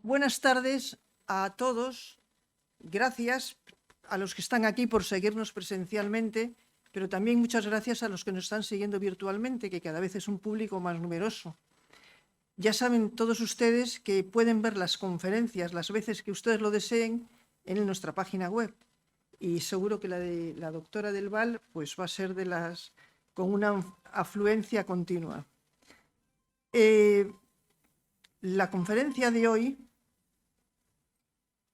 Buenas tardes a todos. Gracias a los que están aquí por seguirnos presencialmente, pero también muchas gracias a los que nos están siguiendo virtualmente, que cada vez es un público más numeroso. Ya saben todos ustedes que pueden ver las conferencias las veces que ustedes lo deseen en nuestra página web. Y seguro que la de la doctora Del Val pues va a ser de las con una afluencia continua. La conferencia de hoy,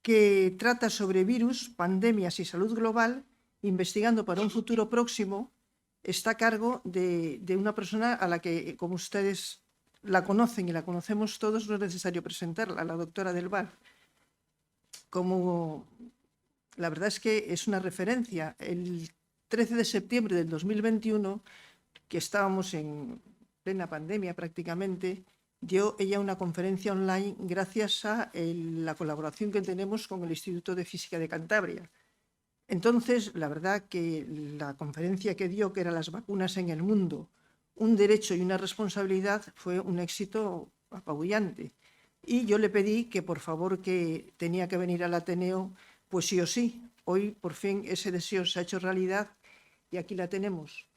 que trata sobre virus, pandemias y salud global, investigando para un futuro próximo, está a cargo de una persona a la que, como ustedes la conocen y la conocemos todos, no es necesario presentarla, la doctora Del Val. Como la verdad es que es una referencia. El 13 de septiembre del 2021, que estábamos en plena pandemia prácticamente, dio ella una conferencia online gracias a la colaboración que tenemos con el Instituto de Física de Cantabria. Entonces, la verdad que la conferencia que dio, que era las vacunas en el mundo, un derecho y una responsabilidad, fue un éxito apabullante. Y yo le pedí que, por favor, que tenía que venir al Ateneo, pues sí o sí. Hoy, por fin, ese deseo se ha hecho realidad y aquí la tenemos.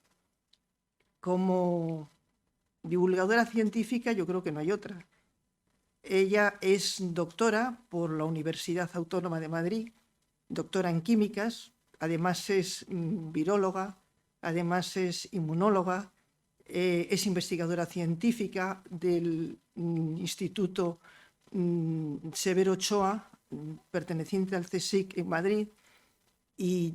Como divulgadora científica, yo creo que no hay otra. Ella es doctora por la Universidad Autónoma de Madrid, doctora en químicas, además es viróloga, además es inmunóloga, es investigadora científica del Instituto Severo Ochoa, perteneciente al CSIC en Madrid, y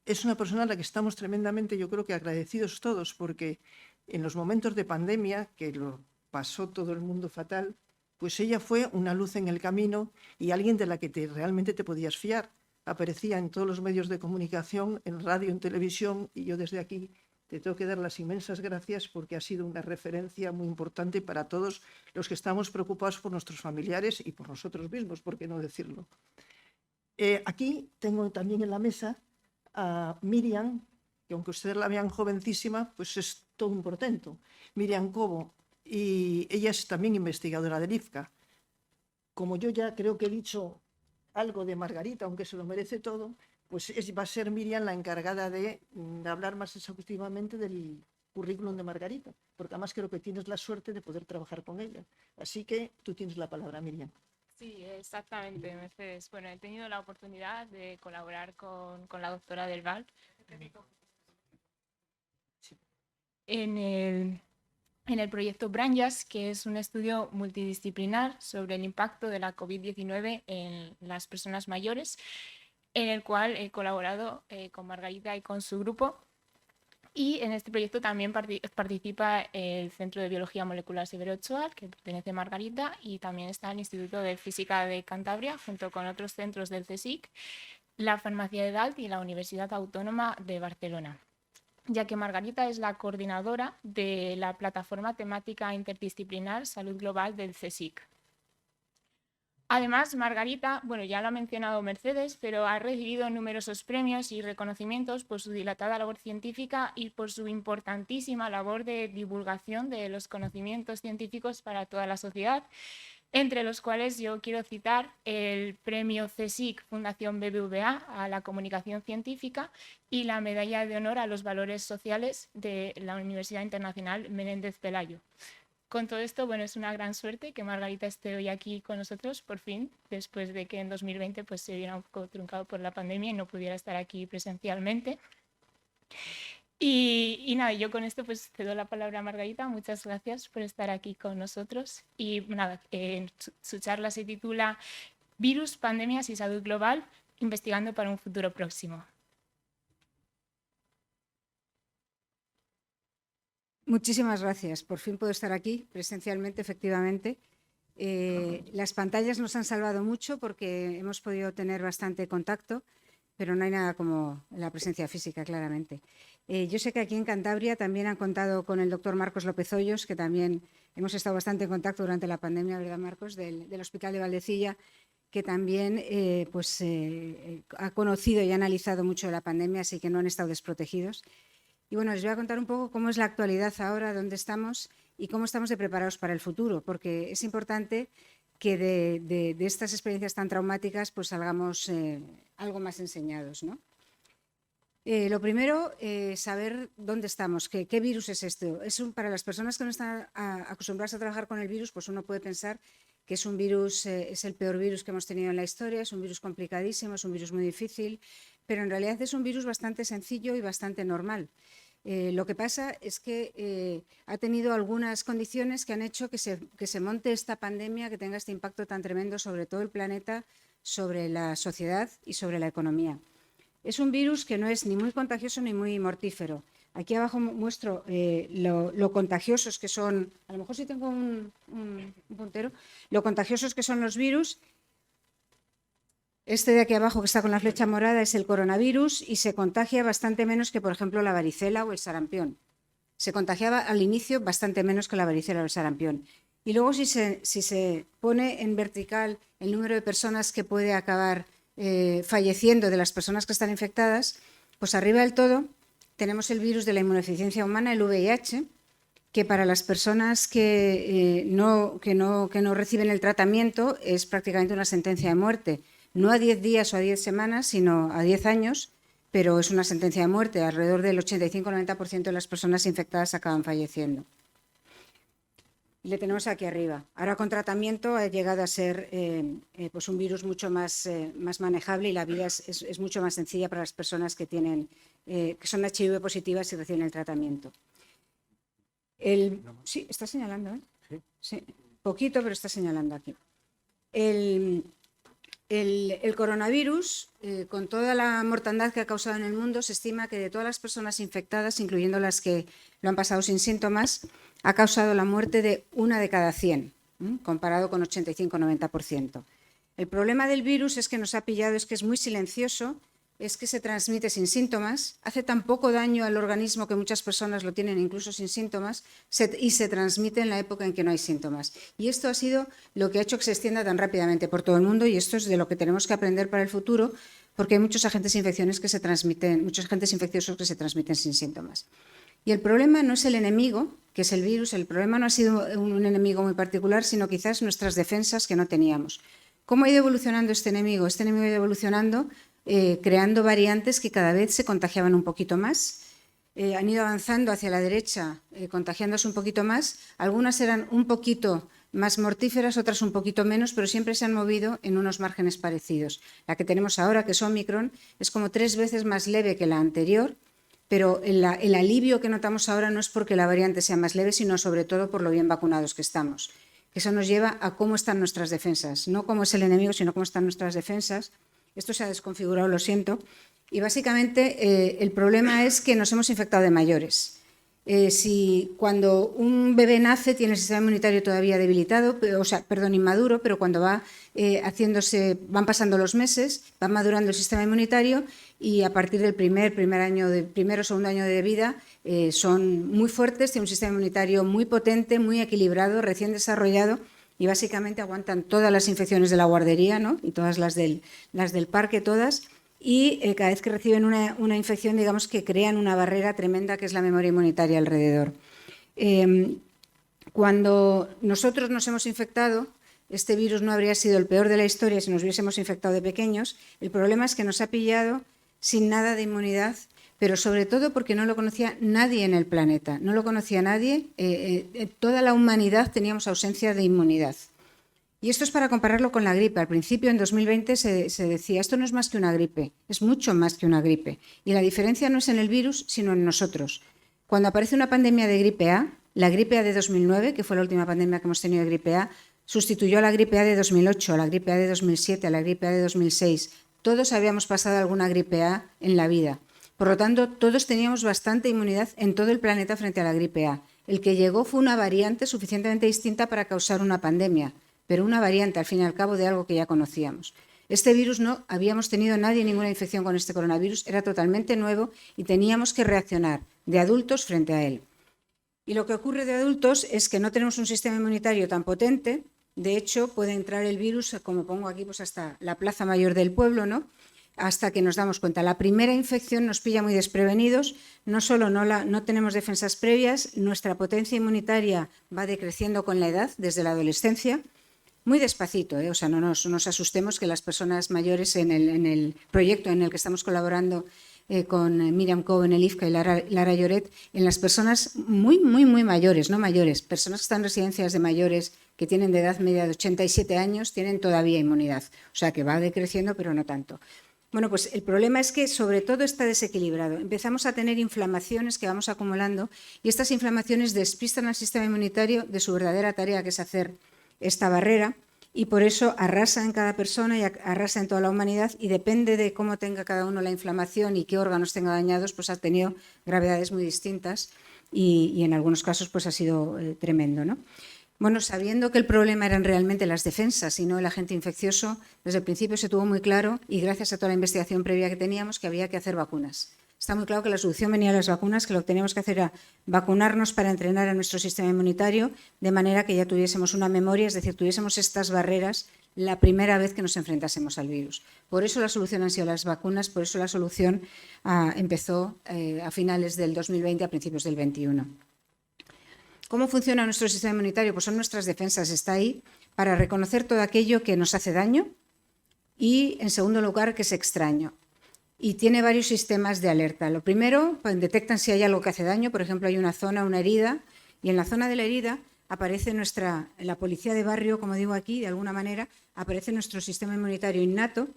es una persona a la que estamos tremendamente, yo creo que agradecidos todos, porque en los momentos de pandemia, que lo pasó todo el mundo fatal, pues ella fue una luz en el camino y alguien de la que realmente te podías fiar. Aparecía en todos los medios de comunicación, en radio, en televisión, y yo desde aquí te tengo que dar las inmensas gracias porque ha sido una referencia muy importante para todos los que estamos preocupados por nuestros familiares y por nosotros mismos, ¿por qué no decirlo? Aquí tengo también en la mesa a Miriam, que aunque ustedes la vean jovencísima, pues es todo un portento. Miriam Cobo, y ella es también investigadora del IFCA. Como yo ya creo que he dicho algo de Margarita, aunque se lo merece todo, pues va a ser Miriam la encargada de hablar más exhaustivamente del currículum de Margarita, porque además creo que tienes la suerte de poder trabajar con ella. Así que tú tienes la palabra, Miriam. Sí, exactamente, Mercedes. Bueno, he tenido la oportunidad de colaborar con la doctora Del Val en el proyecto Branjas, que es un estudio multidisciplinar sobre el impacto de la COVID-19 en las personas mayores, en el cual he colaborado con Margarita y con su grupo. Y en este proyecto también participa el Centro de Biología Molecular Severo Ochoa, al que pertenece Margarita, y también está el Instituto de Física de Cantabria, junto con otros centros del CSIC, la Farmacia de Dalt y la Universidad Autónoma de Barcelona, ya que Margarita es la coordinadora de la plataforma temática interdisciplinar Salud Global del CSIC. Además, Margarita, bueno, ya lo ha mencionado Mercedes, pero ha recibido numerosos premios y reconocimientos por su dilatada labor científica y por su importantísima labor de divulgación de los conocimientos científicos para toda la sociedad, entre los cuales yo quiero citar el premio CSIC Fundación BBVA a la comunicación científica y la medalla de honor a los valores sociales de la Universidad Internacional Menéndez Pelayo. Con todo esto, bueno, es una gran suerte que Margarita esté hoy aquí con nosotros, por fin, después de que en 2020 pues, se viera un poco truncado por la pandemia y no pudiera estar aquí presencialmente. Y nada, yo con esto pues cedo la palabra a Margarita. Muchas gracias por estar aquí con nosotros. Y nada, su charla se titula Virus, pandemias y salud global, investigando para un futuro próximo. Muchísimas gracias. Por fin puedo estar aquí presencialmente, efectivamente. Las pantallas nos han salvado mucho porque hemos podido tener bastante contacto, pero no hay nada como la presencia física, claramente. Yo sé que aquí en Cantabria también han contado con el doctor Marcos López Hoyos, que también hemos estado bastante en contacto durante la pandemia, ¿verdad, Marcos?, del Hospital de Valdecilla, que también ha conocido y ha analizado mucho la pandemia, así que no han estado desprotegidos. Y bueno, les voy a contar un poco cómo es la actualidad ahora, dónde estamos y cómo estamos de preparados para el futuro, porque es importante que de estas experiencias tan traumáticas pues salgamos algo más enseñados, ¿no? Lo primero, saber dónde estamos, qué virus es esto. Para las personas que no están acostumbradas a trabajar con el virus, pues uno puede pensar que es un virus, es el peor virus que hemos tenido en la historia, es un virus complicadísimo, es un virus muy difícil, pero en realidad es un virus bastante sencillo y bastante normal. Lo que pasa es que ha tenido algunas condiciones que han hecho que se monte esta pandemia, que tenga este impacto tan tremendo sobre todo el planeta, sobre la sociedad y sobre la economía. Es un virus que no es ni muy contagioso ni muy mortífero. Aquí abajo muestro lo contagiosos que son, a lo mejor si tengo un puntero, lo contagiosos que son los virus. Este de aquí abajo que está con la flecha morada es el coronavirus y se contagia bastante menos que, por ejemplo, la varicela o el sarampión. Se contagiaba al inicio bastante menos que la varicela o el sarampión. Y luego si se pone en vertical el número de personas que puede acabar falleciendo de las personas que están infectadas, pues arriba del todo tenemos el virus de la inmunodeficiencia humana, el VIH, que para las personas que no reciben el tratamiento es prácticamente una sentencia de muerte. No a 10 días o a 10 semanas, sino a 10 años, pero es una sentencia de muerte. Alrededor del 85-90% de las personas infectadas acaban falleciendo. Y le tenemos aquí arriba. Ahora con tratamiento ha llegado a ser pues un virus mucho más manejable y la vida es mucho más sencilla para las personas que son HIV positivas y reciben el tratamiento. Sí, está señalando, ¿eh? Sí, poquito, pero está señalando aquí. El coronavirus, con toda la mortandad que ha causado en el mundo, se estima que de todas las personas infectadas, incluyendo las que lo han pasado sin síntomas, ha causado la muerte de 1 de cada 100, comparado con 85-90%. El problema del virus es que nos ha pillado, es que es muy silencioso, es que se transmite sin síntomas, hace tan poco daño al organismo que muchas personas lo tienen incluso sin síntomas y se transmite en la época en que no hay síntomas. Y esto ha sido lo que ha hecho que se extienda tan rápidamente por todo el mundo y esto es de lo que tenemos que aprender para el futuro porque hay muchos agentes infecciosos que se transmiten sin síntomas. Y el problema no es el enemigo, que es el virus, el problema no ha sido un enemigo muy particular, sino quizás nuestras defensas que no teníamos. ¿Cómo ha ido evolucionando este enemigo? Este enemigo ha ido evolucionando creando variantes que cada vez se contagiaban un poquito más. Han ido avanzando hacia la derecha, contagiándose un poquito más. Algunas eran un poquito más mortíferas, otras un poquito menos, pero siempre se han movido en unos márgenes parecidos. La que tenemos ahora, que es Omicron, es como 3 veces más leve que la anterior, pero el alivio que notamos ahora no es porque la variante sea más leve, sino sobre todo por lo bien vacunados que estamos. Eso nos lleva a cómo están nuestras defensas, no cómo es el enemigo, sino cómo están nuestras defensas. Esto se ha desconfigurado, lo siento. Y básicamente el problema es que nos hemos infectado de mayores. Si cuando un bebé nace tiene el sistema inmunitario todavía debilitado, inmaduro, pero cuando van pasando los meses, va madurando el sistema inmunitario y a partir del primer o segundo año de vida son muy fuertes, tienen un sistema inmunitario muy potente, muy equilibrado, recién desarrollado y básicamente aguantan todas las infecciones de la guardería, ¿no? Y todas las del parque, todas. Y cada vez que reciben una infección, digamos que crean una barrera tremenda que es la memoria inmunitaria alrededor. Cuando nosotros nos hemos infectado, este virus no habría sido el peor de la historia si nos hubiésemos infectado de pequeños. El problema es que nos ha pillado sin nada de inmunidad, pero sobre todo porque no lo conocía nadie en el planeta. No lo conocía nadie. Toda la humanidad teníamos ausencia de inmunidad. Y esto es para compararlo con la gripe. Al principio, en 2020, se decía, esto no es más que una gripe, es mucho más que una gripe. Y la diferencia no es en el virus, sino en nosotros. Cuando aparece una pandemia de gripe A, la gripe A de 2009, que fue la última pandemia que hemos tenido de gripe A, sustituyó a la gripe A de 2008, a la gripe A de 2007, a la gripe A de 2006. Todos habíamos pasado alguna gripe A en la vida. Por lo tanto, todos teníamos bastante inmunidad en todo el planeta frente a la gripe A. El que llegó fue una variante suficientemente distinta para causar una pandemia, pero una variante, al fin y al cabo, de algo que ya conocíamos. Este virus no habíamos tenido nadie ninguna infección con este coronavirus, era totalmente nuevo y teníamos que reaccionar de adultos frente a él. Y lo que ocurre de adultos es que no tenemos un sistema inmunitario tan potente, de hecho puede entrar el virus, como pongo aquí, pues hasta la plaza mayor del pueblo, ¿no? Hasta que nos damos cuenta. La primera infección nos pilla muy desprevenidos, no solo no tenemos defensas previas, nuestra potencia inmunitaria va decreciendo con la edad, desde la adolescencia. muy despacito, o sea, no nos asustemos que las personas mayores en el proyecto en el que estamos colaborando con Miriam Cohen, el IFCA y Lara Lloret, en las personas muy mayores, no mayores, personas que están en residencias de mayores que tienen de edad media de 87 años, tienen todavía inmunidad. O sea, que va decreciendo, pero no tanto. Bueno, pues el problema es que sobre todo está desequilibrado. Empezamos a tener inflamaciones que vamos acumulando y estas inflamaciones despistan al sistema inmunitario de su verdadera tarea, que es hacer esta barrera, y por eso arrasa en cada persona y arrasa en toda la humanidad, y depende de cómo tenga cada uno la inflamación y qué órganos tenga dañados, pues ha tenido gravedades muy distintas y en algunos casos pues ha sido tremendo, ¿no? Bueno, sabiendo que el problema eran realmente las defensas y no el agente infeccioso, desde el principio se tuvo muy claro, y gracias a toda la investigación previa que teníamos, que había que hacer vacunas. Está muy claro que la solución venía de las vacunas, que lo que teníamos que hacer era vacunarnos para entrenar a nuestro sistema inmunitario, de manera que ya tuviésemos una memoria, es decir, tuviésemos estas barreras la primera vez que nos enfrentásemos al virus. Por eso la solución han sido las vacunas, por eso la solución empezó a finales del 2020, a principios del 2021. ¿Cómo funciona nuestro sistema inmunitario? Pues son nuestras defensas, está ahí para reconocer todo aquello que nos hace daño y, en segundo lugar, que es extraño. Y tiene varios sistemas de alerta. Lo primero, pues, detectan si hay algo que hace daño, por ejemplo, hay una zona, una herida, y en la zona de la herida aparece la policía de barrio, como digo aquí, de alguna manera, aparece nuestro sistema inmunitario innato,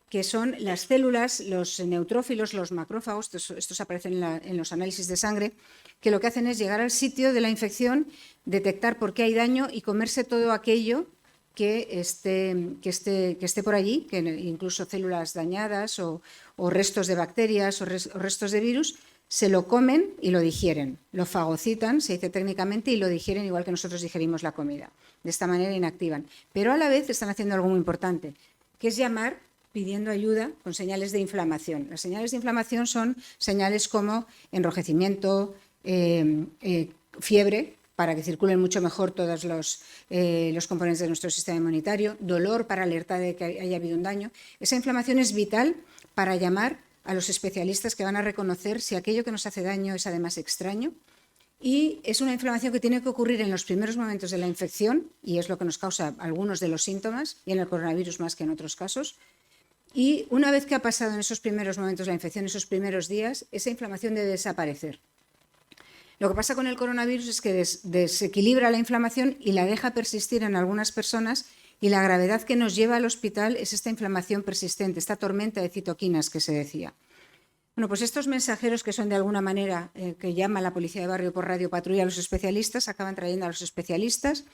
que son las células, los neutrófilos, los macrófagos, estos aparecen en los análisis de sangre, que lo que hacen es llegar al sitio de la infección, detectar por qué hay daño y comerse todo aquello que esté por allí, que incluso células dañadas o restos de bacterias o restos de virus, se lo comen y lo digieren, lo fagocitan, se dice técnicamente, y lo digieren igual que nosotros digerimos la comida. De esta manera inactivan. Pero a la vez están haciendo algo muy importante, que es llamar pidiendo ayuda con señales de inflamación. Las señales de inflamación son señales como enrojecimiento, fiebre, para que circulen mucho mejor todos los componentes de nuestro sistema inmunitario, dolor para alertar de que haya habido un daño. Esa inflamación es vital para llamar a los especialistas que van a reconocer si aquello que nos hace daño es además extraño. Y es una inflamación que tiene que ocurrir en los primeros momentos de la infección, y es lo que nos causa algunos de los síntomas, y en el coronavirus más que en otros casos. Y una vez que ha pasado en esos primeros momentos la infección, esos primeros días, esa inflamación debe desaparecer. Lo que pasa con el coronavirus es que desequilibra la inflamación y la deja persistir en algunas personas, y la gravedad que nos lleva al hospital es esta inflamación persistente, esta tormenta de citoquinas que se decía. Bueno, pues estos mensajeros que son de alguna manera, que llama la policía de barrio por radio patrulla a los especialistas, acaban trayendo a los especialistas,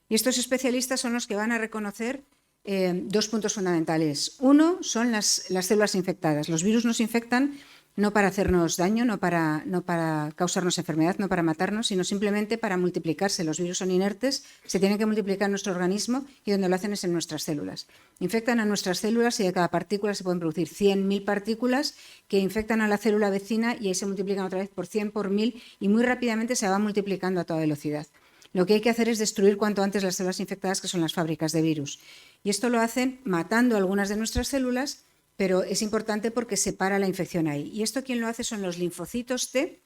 y estos especialistas son los que van a reconocer dos puntos fundamentales. Uno son las células infectadas. Los virus nos infectan no para hacernos daño, no para causarnos enfermedad, no para matarnos, sino simplemente para multiplicarse. Los virus son inertes, se tienen que multiplicar en nuestro organismo, y donde lo hacen es en nuestras células. Infectan a nuestras células y de cada partícula se pueden producir 100.000 partículas que infectan a la célula vecina, y ahí se multiplican otra vez por 100, por 1000, y muy rápidamente se va multiplicando a toda velocidad. Lo que hay que hacer es destruir cuanto antes las células infectadas, que son las fábricas de virus. Y esto lo hacen matando algunas de nuestras células, pero es importante porque se para la infección ahí. Y esto quien lo hace son los linfocitos T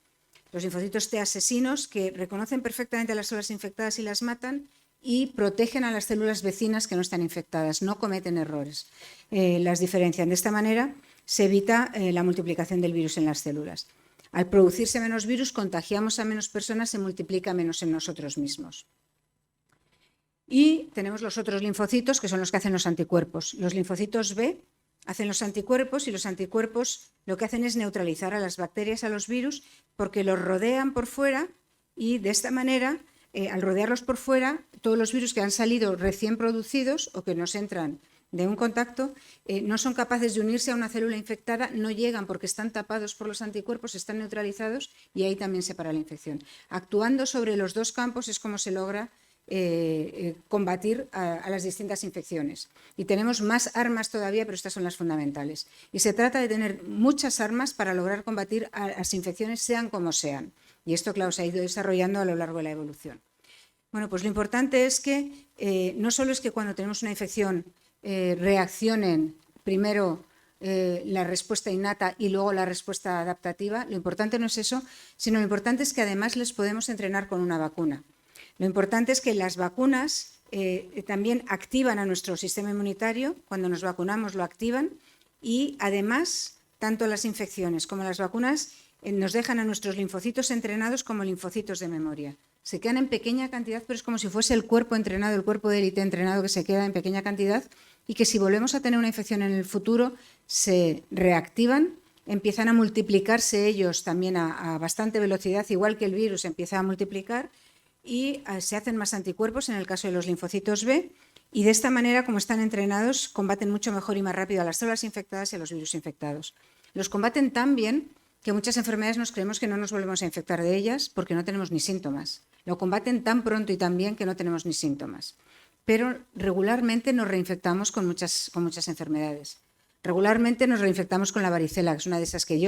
asesinos, que reconocen perfectamente a las células infectadas y las matan, y protegen a las células vecinas que no están infectadas, no cometen errores. Las diferencian. De esta manera se evita la multiplicación del virus en las células. Al producirse menos virus, contagiamos a menos personas, se multiplica menos en nosotros mismos. Y tenemos los otros linfocitos, que son los que hacen los anticuerpos. Los linfocitos B hacen los anticuerpos, y los anticuerpos lo que hacen es neutralizar a las bacterias, a los virus, porque los rodean por fuera, y de esta manera, al rodearlos por fuera, todos los virus que han salido recién producidos o que nos entran de un contacto, no son capaces de unirse a una célula infectada, no llegan porque están tapados por los anticuerpos, están neutralizados, y ahí también se para la infección. Actuando sobre los dos campos es como se logra combatir a las distintas infecciones. Y tenemos más armas todavía, pero estas son las fundamentales. Y se trata de tener muchas armas para lograr combatir a las infecciones, sean como sean. Y esto, claro, se ha ido desarrollando a lo largo de la evolución. Bueno, pues lo importante es que no solo es que cuando tenemos una infección reaccionen primero la respuesta innata y luego la respuesta adaptativa. Lo importante no es eso, sino lo importante es que además les podemos entrenar con una vacuna. Lo importante es que las vacunas también activan a nuestro sistema inmunitario. Cuando nos vacunamos lo activan y además tanto las infecciones como las vacunas nos dejan a nuestros linfocitos entrenados como linfocitos de memoria. Se quedan en pequeña cantidad, pero es como si fuese el cuerpo entrenado, el cuerpo de élite entrenado que se queda en pequeña cantidad y que si volvemos a tener una infección en el futuro se reactivan, empiezan a multiplicarse ellos también a bastante velocidad, igual que el virus empieza a multiplicar y se hacen más anticuerpos en el caso de los linfocitos B y de esta manera, como están entrenados, combaten mucho mejor y más rápido a las células infectadas y a los virus infectados. Los combaten tan bien que muchas enfermedades nos creemos que no nos volvemos a infectar de ellas porque no tenemos ni síntomas. Lo combaten tan pronto y tan bien que no tenemos ni síntomas. Pero regularmente nos reinfectamos con muchas enfermedades. Regularmente nos reinfectamos con la varicela, que es una de esas que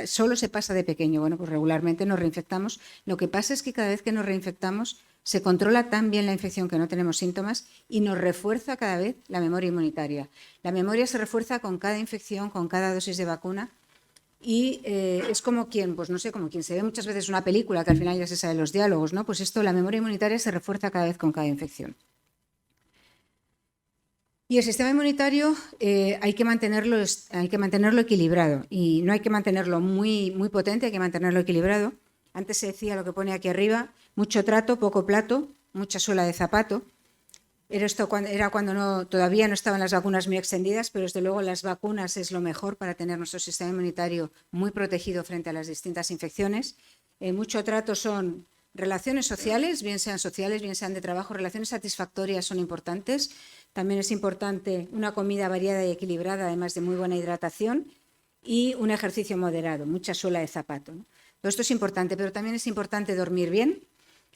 solo se pasa de pequeño. Bueno, pues regularmente nos reinfectamos. Lo que pasa es que cada vez que nos reinfectamos se controla tan bien la infección que no tenemos síntomas y nos refuerza cada vez la memoria inmunitaria. La memoria se refuerza con cada infección, con cada dosis de vacuna. Y es como quien, pues no sé, como quien se ve muchas veces una película que al final ya se sabe los diálogos, ¿no? Pues esto, la memoria inmunitaria se refuerza cada vez con cada infección. Y el sistema inmunitario hay que mantenerlo equilibrado y no hay que mantenerlo muy potente, hay que mantenerlo equilibrado. Antes se decía lo que pone aquí arriba, mucho trato, poco plato, mucha suela de zapato. Era cuando todavía no estaban las vacunas muy extendidas, pero desde luego las vacunas es lo mejor para tener nuestro sistema inmunitario muy protegido frente a las distintas infecciones. Mucho trato son relaciones sociales, bien sean de trabajo, relaciones satisfactorias son importantes. También es importante una comida variada y equilibrada, además de muy buena hidratación, y un ejercicio moderado, mucha suela de zapato, ¿no? Todo esto es importante, pero también es importante dormir bien.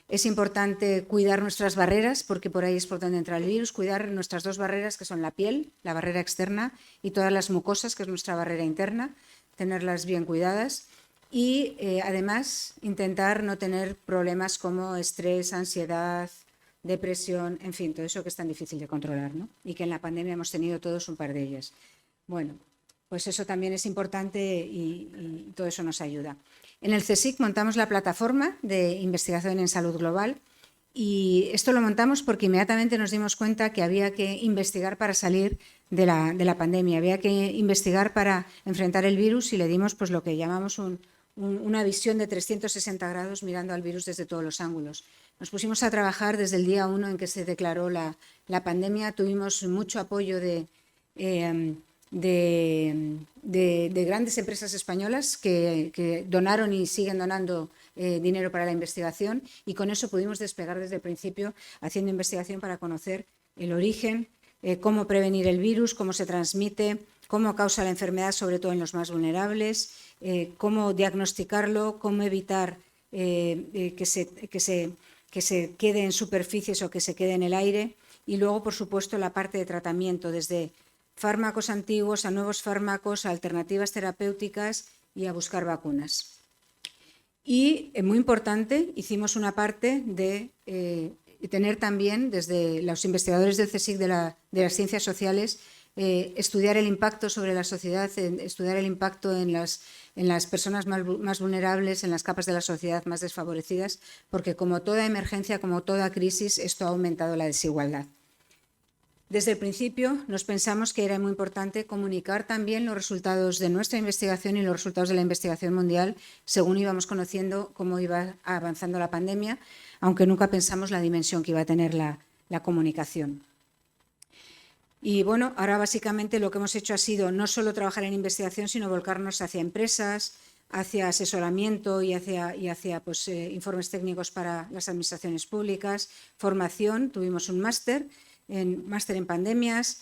Es importante cuidar nuestras barreras, porque por ahí es por donde entra el virus, cuidar nuestras dos barreras, que son la piel, la barrera externa, y todas las mucosas, que es nuestra barrera interna, tenerlas bien cuidadas. Y además intentar no tener problemas como estrés, ansiedad, depresión, en fin, todo eso que es tan difícil de controlar, ¿no? Y que en la pandemia hemos tenido todos un par de ellas. Bueno, pues eso también es importante y todo eso nos ayuda. En el CSIC montamos la plataforma de investigación en salud global y esto lo montamos porque inmediatamente nos dimos cuenta que había que investigar para salir de la pandemia, había que investigar para enfrentar el virus y le dimos pues lo que llamamos una visión de 360 grados mirando al virus desde todos los ángulos. Nos pusimos a trabajar desde el día 1 en que se declaró la pandemia, tuvimos mucho apoyo de grandes empresas españolas que donaron y siguen donando dinero para la investigación y con eso pudimos despegar desde el principio haciendo investigación para conocer el origen, cómo prevenir el virus, cómo se transmite, cómo causa la enfermedad, sobre todo en los más vulnerables, cómo diagnosticarlo, cómo evitar que se quede en superficies o que se quede en el aire y luego, por supuesto, la parte de tratamiento, desde fármacos antiguos a nuevos fármacos, a alternativas terapéuticas y a buscar vacunas. Y, muy importante, hicimos una parte de tener también, desde los investigadores del CSIC de las ciencias sociales, estudiar el impacto sobre la sociedad, estudiar el impacto en las personas más vulnerables, en las capas de la sociedad más desfavorecidas, porque como toda emergencia, como toda crisis, esto ha aumentado la desigualdad. Desde el principio nos pensamos que era muy importante comunicar también los resultados de nuestra investigación y los resultados de la investigación mundial según íbamos conociendo cómo iba avanzando la pandemia, aunque nunca pensamos la dimensión que iba a tener la comunicación. Y bueno, ahora básicamente lo que hemos hecho ha sido no solo trabajar en investigación, sino volcarnos hacia empresas, hacia asesoramiento y hacia pues, informes técnicos para las administraciones públicas, formación, tuvimos un máster en pandemias,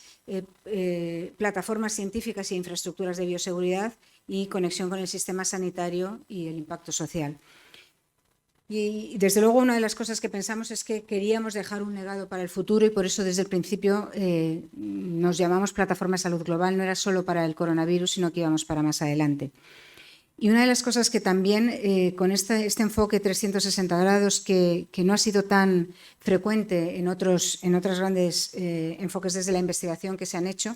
plataformas científicas e infraestructuras de bioseguridad y conexión con el sistema sanitario y el impacto social. Y desde luego una de las cosas que pensamos es que queríamos dejar un legado para el futuro y por eso desde el principio nos llamamos Plataforma de Salud Global, no era solo para el coronavirus, sino que íbamos para más adelante. Y una de las cosas que también con este enfoque 360 grados que no ha sido tan frecuente en otros grandes enfoques desde la investigación que se han hecho,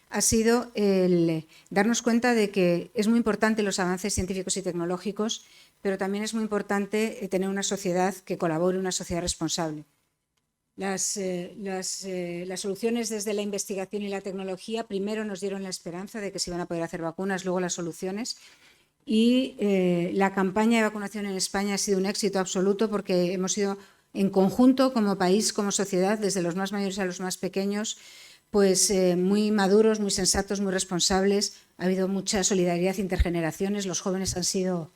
ha sido el darnos cuenta de que es muy importante los avances científicos y tecnológicos, pero también es muy importante tener una sociedad que colabore, una sociedad responsable. Las soluciones desde la investigación y la tecnología primero nos dieron la esperanza de que se iban a poder hacer vacunas, luego las soluciones. Y la campaña de vacunación en España ha sido un éxito absoluto porque hemos sido en conjunto, como país, como sociedad, desde los más mayores a los más pequeños, pues muy maduros, muy sensatos, muy responsables. Ha habido mucha solidaridad intergeneraciones. Los jóvenes han sido,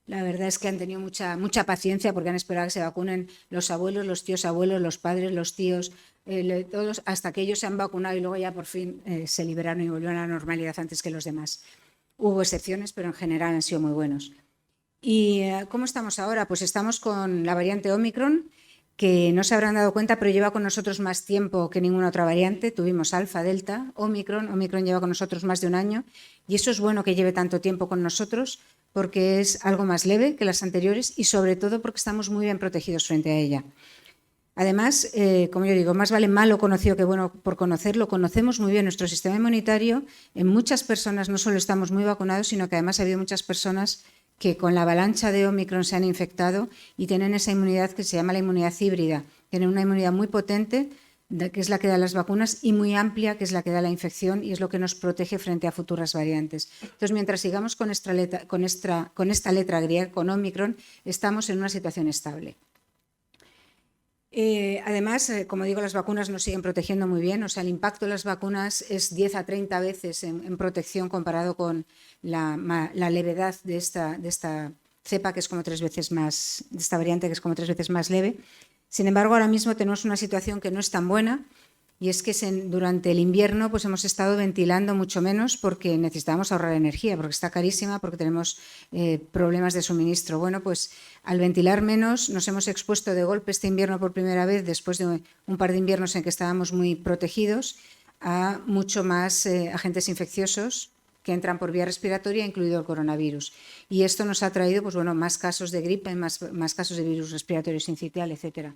la verdad es que han tenido mucha paciencia porque han esperado que se vacunen los abuelos, los tíos abuelos, los padres, los tíos, todos, hasta que ellos se han vacunado y luego ya por fin se liberaron y volvieron a la normalidad antes que los demás. Hubo excepciones, pero en general han sido muy buenos. ¿Y cómo estamos ahora? Pues estamos con la variante Omicron, que no se habrán dado cuenta, pero lleva con nosotros más tiempo que ninguna otra variante. Tuvimos Alfa, Delta, Omicron. Omicron lleva con nosotros más de un año y eso es bueno que lleve tanto tiempo con nosotros porque es algo más leve que las anteriores y sobre todo porque estamos muy bien protegidos frente a ella. Además, como yo digo, más vale malo conocido que bueno por conocerlo. Conocemos muy bien nuestro sistema inmunitario. En muchas personas no solo estamos muy vacunados, sino que además ha habido muchas personas que con la avalancha de Omicron se han infectado y tienen esa inmunidad que se llama la inmunidad híbrida. Tienen una inmunidad muy potente, que es la que da las vacunas, y muy amplia, que es la que da la infección y es lo que nos protege frente a futuras variantes. Entonces, mientras sigamos con esta letra griega, con Omicron, estamos en una situación estable. Además, como digo, las vacunas nos siguen protegiendo muy bien. O sea, el impacto de las vacunas es 10 a 30 veces en protección comparado con la levedad de esta cepa, que es como 3 veces más, de esta variante, que es como 3 veces más leve. Sin embargo, ahora mismo tenemos una situación que no es tan buena y es que durante el invierno pues hemos estado ventilando mucho menos porque necesitamos ahorrar energía, porque está carísima, porque tenemos problemas de suministro. Bueno, pues al ventilar menos nos hemos expuesto de golpe este invierno por primera vez, después de un par de inviernos en que estábamos muy protegidos, a mucho más agentes infecciosos que entran por vía respiratoria, incluido el coronavirus. Y esto nos ha traído pues, bueno, más casos de gripe, más casos de virus respiratorio sincitial, etcétera.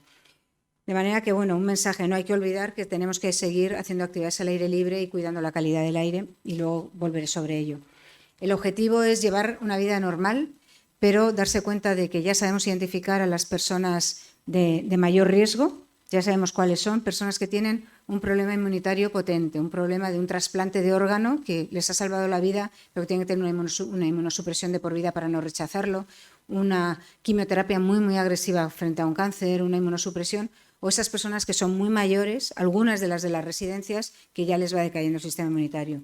De manera que, bueno, un mensaje, no hay que olvidar que tenemos que seguir haciendo actividades al aire libre y cuidando la calidad del aire y luego volveré sobre ello. El objetivo es llevar una vida normal, pero darse cuenta de que ya sabemos identificar a las personas de mayor riesgo, ya sabemos cuáles son, personas que tienen un problema inmunitario potente, un problema de un trasplante de órgano que les ha salvado la vida, pero que tienen que tener una inmunosupresión de por vida para no rechazarlo, una quimioterapia muy agresiva frente a un cáncer, una inmunosupresión, o esas personas que son muy mayores, algunas de las residencias, que ya les va decayendo el sistema inmunitario.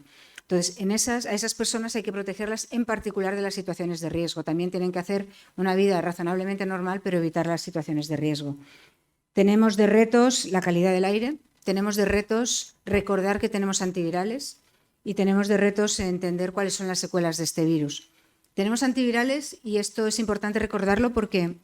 Entonces, a esas personas hay que protegerlas en particular de las situaciones de riesgo. También tienen que hacer una vida razonablemente normal, pero evitar las situaciones de riesgo. Tenemos de retos la calidad del aire, tenemos de retos recordar que tenemos antivirales y tenemos de retos entender cuáles son las secuelas de este virus. Tenemos antivirales y esto es importante recordarlo porque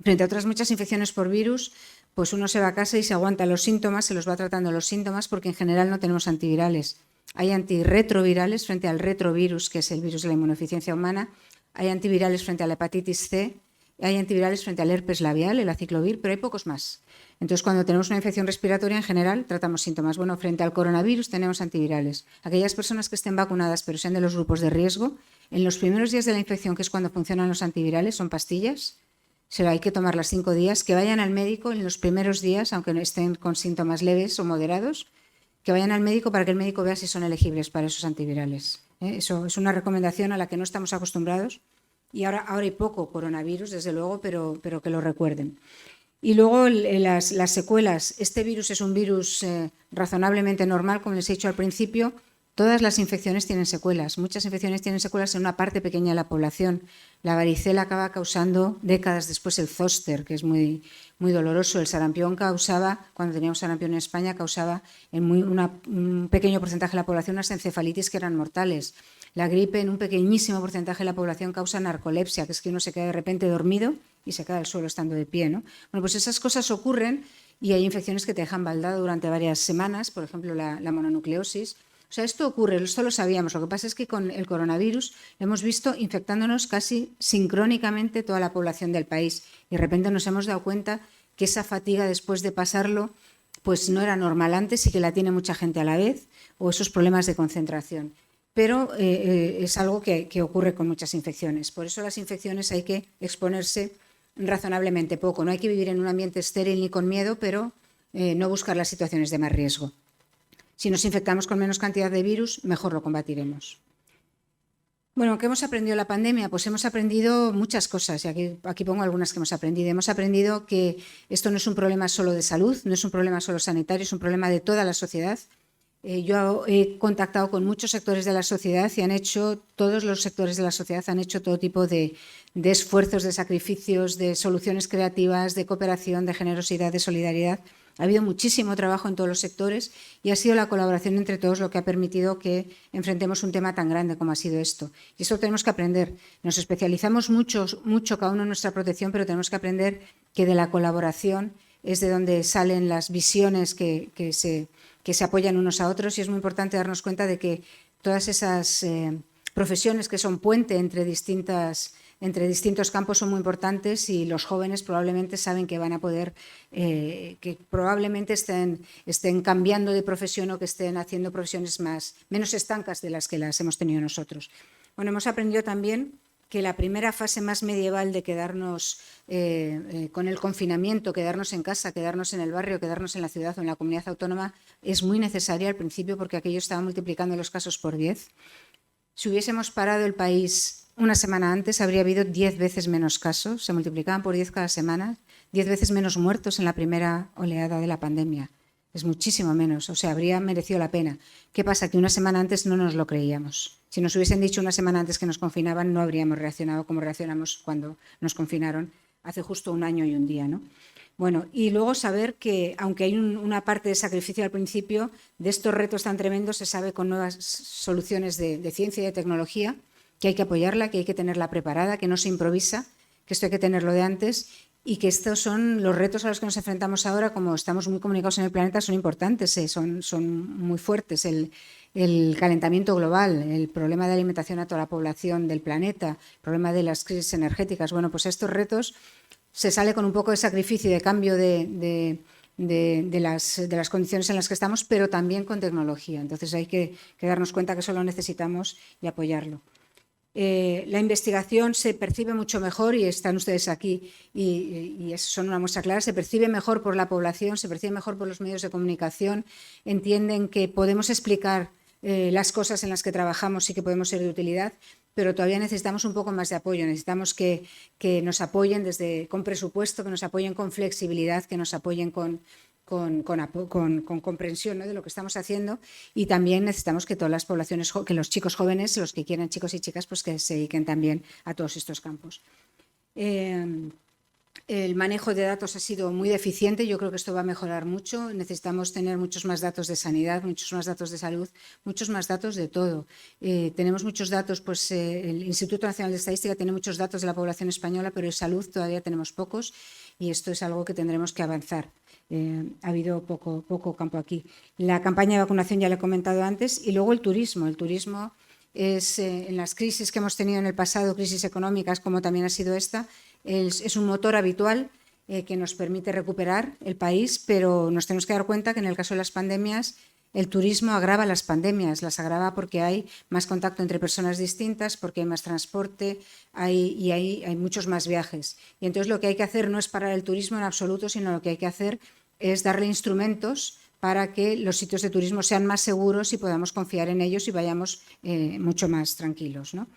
frente a otras muchas infecciones por virus, pues uno se va a casa y se aguanta los síntomas, se los va tratando los síntomas porque en general no tenemos antivirales. Hay antirretrovirales frente al retrovirus, que es el virus de la inmunodeficiencia humana. Hay antivirales frente a la hepatitis C. Hay antivirales frente al herpes labial, el aciclovir, pero hay pocos más. Entonces, cuando tenemos una infección respiratoria, en general, tratamos síntomas. Bueno, frente al coronavirus tenemos antivirales. Aquellas personas que estén vacunadas, pero sean de los grupos de riesgo, en los primeros días de la infección, que es cuando funcionan los antivirales, son pastillas. Hay que tomarlas 5 días, que vayan al médico en los primeros días, aunque no estén con síntomas leves o moderados, que vayan al médico para que el médico vea si son elegibles para esos antivirales. Eso es una recomendación a la que no estamos acostumbrados y ahora hay poco coronavirus, desde luego, pero que lo recuerden. Y luego las secuelas. Este virus es un virus razonablemente normal, como les he dicho al principio. Todas las infecciones tienen secuelas. Muchas infecciones tienen secuelas en una parte pequeña de la población. La varicela acaba causando décadas después el zóster, que es muy doloroso. El sarampión causaba, cuando teníamos sarampión en España, causaba en un pequeño porcentaje de la población unas encefalitis que eran mortales. La gripe en un pequeñísimo porcentaje de la población causa narcolepsia, que es que uno se queda de repente dormido y se cae al suelo estando de pie, ¿no? Bueno, pues esas cosas ocurren y hay infecciones que te dejan baldado durante varias semanas, por ejemplo la mononucleosis. O sea, esto ocurre, esto lo sabíamos. Lo que pasa es que con el coronavirus lo hemos visto infectándonos casi sincrónicamente toda la población del país. Y de repente nos hemos dado cuenta que esa fatiga después de pasarlo pues no era normal antes y que la tiene mucha gente a la vez, o esos problemas de concentración. Pero es algo que ocurre con muchas infecciones. Por eso las infecciones hay que exponerse razonablemente poco. No hay que vivir en un ambiente estéril ni con miedo, pero no buscar las situaciones de más riesgo. Si nos infectamos con menos cantidad de virus, mejor lo combatiremos. Bueno, ¿qué hemos aprendido de la pandemia? Pues hemos aprendido muchas cosas, y aquí pongo algunas que hemos aprendido. Hemos aprendido que esto no es un problema solo de salud, no es un problema solo sanitario, es un problema de toda la sociedad. Yo he contactado con muchos sectores de la sociedad y todos los sectores de la sociedad han hecho todo tipo de esfuerzos, de sacrificios, de soluciones creativas, de cooperación, de generosidad, de solidaridad. Ha habido muchísimo trabajo en todos los sectores y ha sido la colaboración entre todos lo que ha permitido que enfrentemos un tema tan grande como ha sido esto. Y eso tenemos que aprender. Nos especializamos mucho cada uno en nuestra protección, pero tenemos que aprender que de la colaboración es de donde salen las visiones que se apoyan unos a otros, y es muy importante darnos cuenta de que todas esas profesiones que son puente entre distintos campos son muy importantes, y los jóvenes probablemente saben que van a poder, que probablemente estén cambiando de profesión o que estén haciendo profesiones menos estancas de las que las hemos tenido nosotros. Bueno, hemos aprendido también que la primera fase más medieval de quedarnos con el confinamiento, quedarnos en casa, quedarnos en el barrio, quedarnos en la ciudad o en la comunidad autónoma es muy necesaria al principio, porque aquello estaba multiplicando los casos por 10. Si hubiésemos parado el país una semana antes, habría habido 10 veces menos casos, se multiplicaban por 10 cada semana, 10 veces menos muertos en la primera oleada de la pandemia. Es muchísimo menos, o sea, habría merecido la pena. ¿Qué pasa? Que una semana antes no nos lo creíamos. Si nos hubiesen dicho una semana antes que nos confinaban, no habríamos reaccionado como reaccionamos cuando nos confinaron hace justo 1 año y 1 día, ¿no? Bueno, y luego saber que, aunque hay una parte de sacrificio al principio, de estos retos tan tremendos se sabe con nuevas soluciones de ciencia y de tecnología, que hay que apoyarla, que hay que tenerla preparada, que no se improvisa, que esto hay que tenerlo de antes, y que estos son los retos a los que nos enfrentamos ahora. Como estamos muy comunicados en el planeta, son importantes, son muy fuertes. El calentamiento global, el problema de alimentación a toda la población del planeta, el problema de las crisis energéticas. Bueno, pues estos retos se sale con un poco de sacrificio y de cambio de las condiciones en las que estamos, pero también con tecnología. Entonces hay que darnos cuenta que eso lo necesitamos y apoyarlo. La investigación se percibe mucho mejor, y están ustedes aquí y son una muestra clara. Se percibe mejor por la población, se percibe mejor por los medios de comunicación. Entienden que podemos explicar las cosas en las que trabajamos y que podemos ser de utilidad, pero todavía necesitamos un poco más de apoyo. Necesitamos que nos apoyen con presupuesto, que nos apoyen con flexibilidad, que nos apoyen con comprensión, ¿no?, de lo que estamos haciendo, y también necesitamos que todas las poblaciones, que los chicos jóvenes, los que quieran, chicos y chicas, pues que se dediquen también a todos estos campos. El manejo de datos ha sido muy deficiente. Yo creo que esto va a mejorar mucho. Necesitamos tener muchos más datos de sanidad, muchos más datos de salud, muchos más datos de todo. Tenemos muchos datos, pues el Instituto Nacional de Estadística tiene muchos datos de la población española, pero de salud todavía tenemos pocos, y esto es algo que tendremos que avanzar. Ha habido poco campo aquí. La campaña de vacunación ya lo he comentado antes, y luego el turismo. El turismo es, en las crisis que hemos tenido en el pasado, crisis económicas como también ha sido esta, es un motor habitual que nos permite recuperar el país, pero nos tenemos que dar cuenta que en el caso de las pandemias el turismo agrava las pandemias, las agrava porque hay más contacto entre personas distintas, porque hay más transporte y hay muchos más viajes. Y entonces lo que hay que hacer no es parar el turismo en absoluto, sino lo que hay que hacer es darle instrumentos para que los sitios de turismo sean más seguros y podamos confiar en ellos y vayamos mucho más tranquilos, ¿no?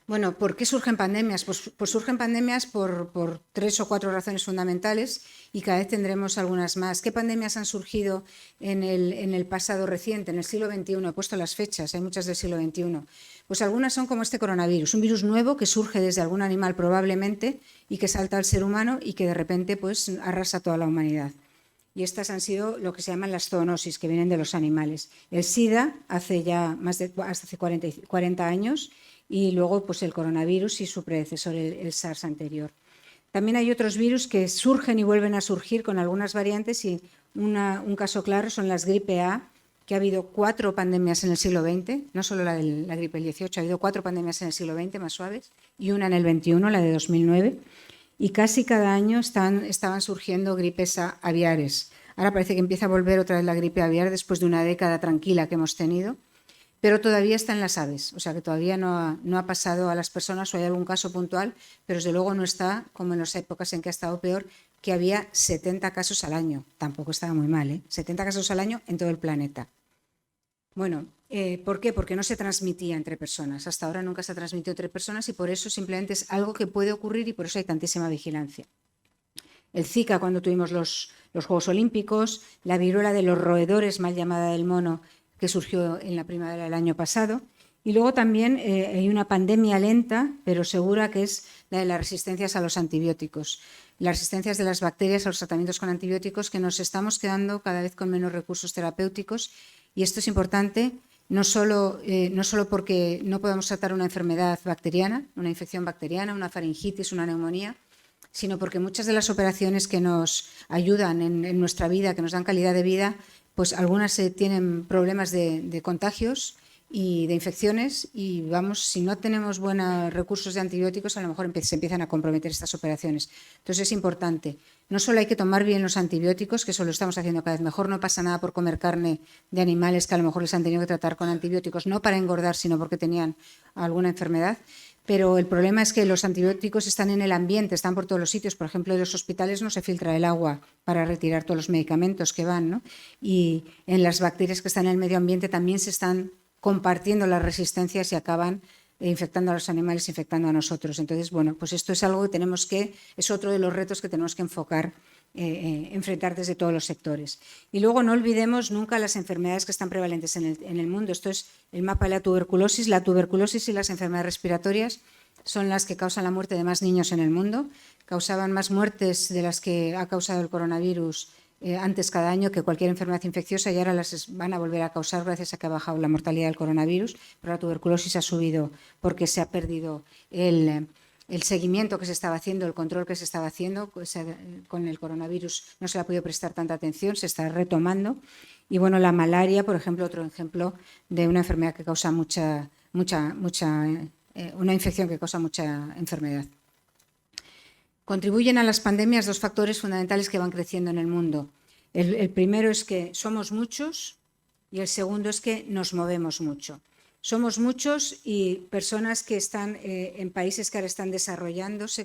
Bueno, ¿por qué surgen pandemias? Pues surgen pandemias por 3 o 4 razones fundamentales, y cada vez tendremos algunas más. ¿Qué pandemias han surgido en el pasado reciente, en el siglo XXI? He puesto las fechas, hay muchas del siglo XXI. Pues algunas son como este coronavirus, un virus nuevo que surge desde algún animal probablemente y que salta al ser humano y que de repente pues arrasa toda la humanidad. Y estas han sido lo que se llaman las zoonosis, que vienen de los animales. El SIDA hace ya hace 40 años, y luego pues el coronavirus y su predecesor, el SARS anterior. También hay otros virus que surgen y vuelven a surgir con algunas variantes, y un caso claro son las gripe A, que ha habido 4 pandemias en el siglo XX, no solo la de la gripe del 18, ha habido 4 pandemias en el siglo XX más suaves y una en el 21, la de 2009, y casi cada año estaban surgiendo gripes aviares. Ahora parece que empieza a volver otra vez la gripe aviar después de una década tranquila que hemos tenido. pero todavía está en las aves, o sea que todavía no ha pasado a las personas, o hay algún caso puntual, pero desde luego no está como en las épocas en que ha estado peor, que había 70 casos al año. Tampoco estaba muy mal, ¿eh? 70 casos al año en todo el planeta. Bueno, ¿por qué? Porque no se transmitía entre personas. Hasta ahora nunca se ha transmitido entre personas y por eso simplemente es algo que puede ocurrir y por eso hay tantísima vigilancia. El Zika cuando tuvimos los Juegos Olímpicos, la viruela de los roedores, mal llamada del mono, que surgió en la primavera del año pasado. Y luego también hay una pandemia lenta, pero segura, que es la de las resistencias a los antibióticos. Las resistencias de las bacterias a los tratamientos con antibióticos, que nos estamos quedando cada vez con menos recursos terapéuticos. Y esto es importante, no solo porque no podemos tratar una enfermedad bacteriana, una infección bacteriana, una faringitis, una neumonía, sino porque muchas de las operaciones que nos ayudan en nuestra vida, que nos dan calidad de vida, pues algunas tienen problemas de contagios y de infecciones y si no tenemos buenos recursos de antibióticos, a lo mejor se empiezan a comprometer estas operaciones. Entonces es importante. No solo hay que tomar bien los antibióticos, que eso lo estamos haciendo cada vez mejor, no pasa nada por comer carne de animales que a lo mejor les han tenido que tratar con antibióticos, no para engordar, sino porque tenían alguna enfermedad. Pero el problema es que los antibióticos están en el ambiente, están por todos los sitios. Por ejemplo, en los hospitales no se filtra el agua para retirar todos los medicamentos que van, ¿no? Y en las bacterias que están en el medio ambiente también se están compartiendo las resistencias y acaban infectando a los animales, infectando a nosotros. Entonces, bueno, pues esto es algo que es otro de los retos que tenemos que enfocar, enfrentar desde todos los sectores. Y luego no olvidemos nunca las enfermedades que están prevalentes en el mundo. Esto es el mapa de la tuberculosis. La tuberculosis y las enfermedades respiratorias son las que causan la muerte de más niños en el mundo. Causaban más muertes de las que ha causado el coronavirus antes cada año que cualquier enfermedad infecciosa, y ahora las van a volver a causar gracias a que ha bajado la mortalidad del coronavirus, pero la tuberculosis ha subido porque se ha perdido el seguimiento que se estaba haciendo, el control que se estaba haciendo. Pues, con el coronavirus no se le ha podido prestar tanta atención, se está retomando. Y bueno, la malaria, por ejemplo, otro ejemplo de una enfermedad que causa una infección que causa mucha enfermedad. Contribuyen a las pandemias dos factores fundamentales que van creciendo en el mundo. El primero es que somos muchos y el segundo es que nos movemos mucho. Somos muchos y personas que están en países que ahora están desarrollándose,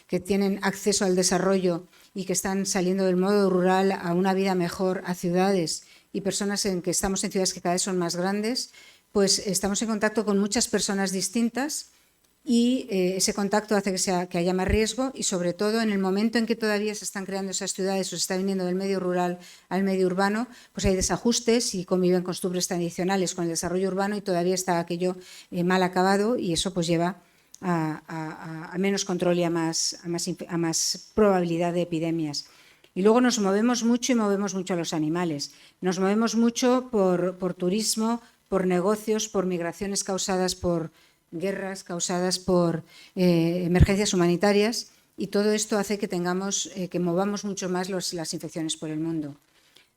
que tienen acceso al desarrollo y que están saliendo del modo rural a una vida mejor, a ciudades, y personas que estamos en ciudades que cada vez son más grandes, pues estamos en contacto con muchas personas distintas. Y ese contacto hace que haya más riesgo y, sobre todo, en el momento en que todavía se están creando esas ciudades o se está viniendo del medio rural al medio urbano, pues hay desajustes y conviven costumbres tradicionales con el desarrollo urbano y todavía está aquello mal acabado, y eso pues lleva a menos control y a más probabilidad de epidemias. Y luego nos movemos mucho y movemos mucho a los animales. Nos movemos mucho por turismo, por negocios, por migraciones causadas por guerras, causadas por emergencias humanitarias, y todo esto hace que movamos mucho más las infecciones por el mundo.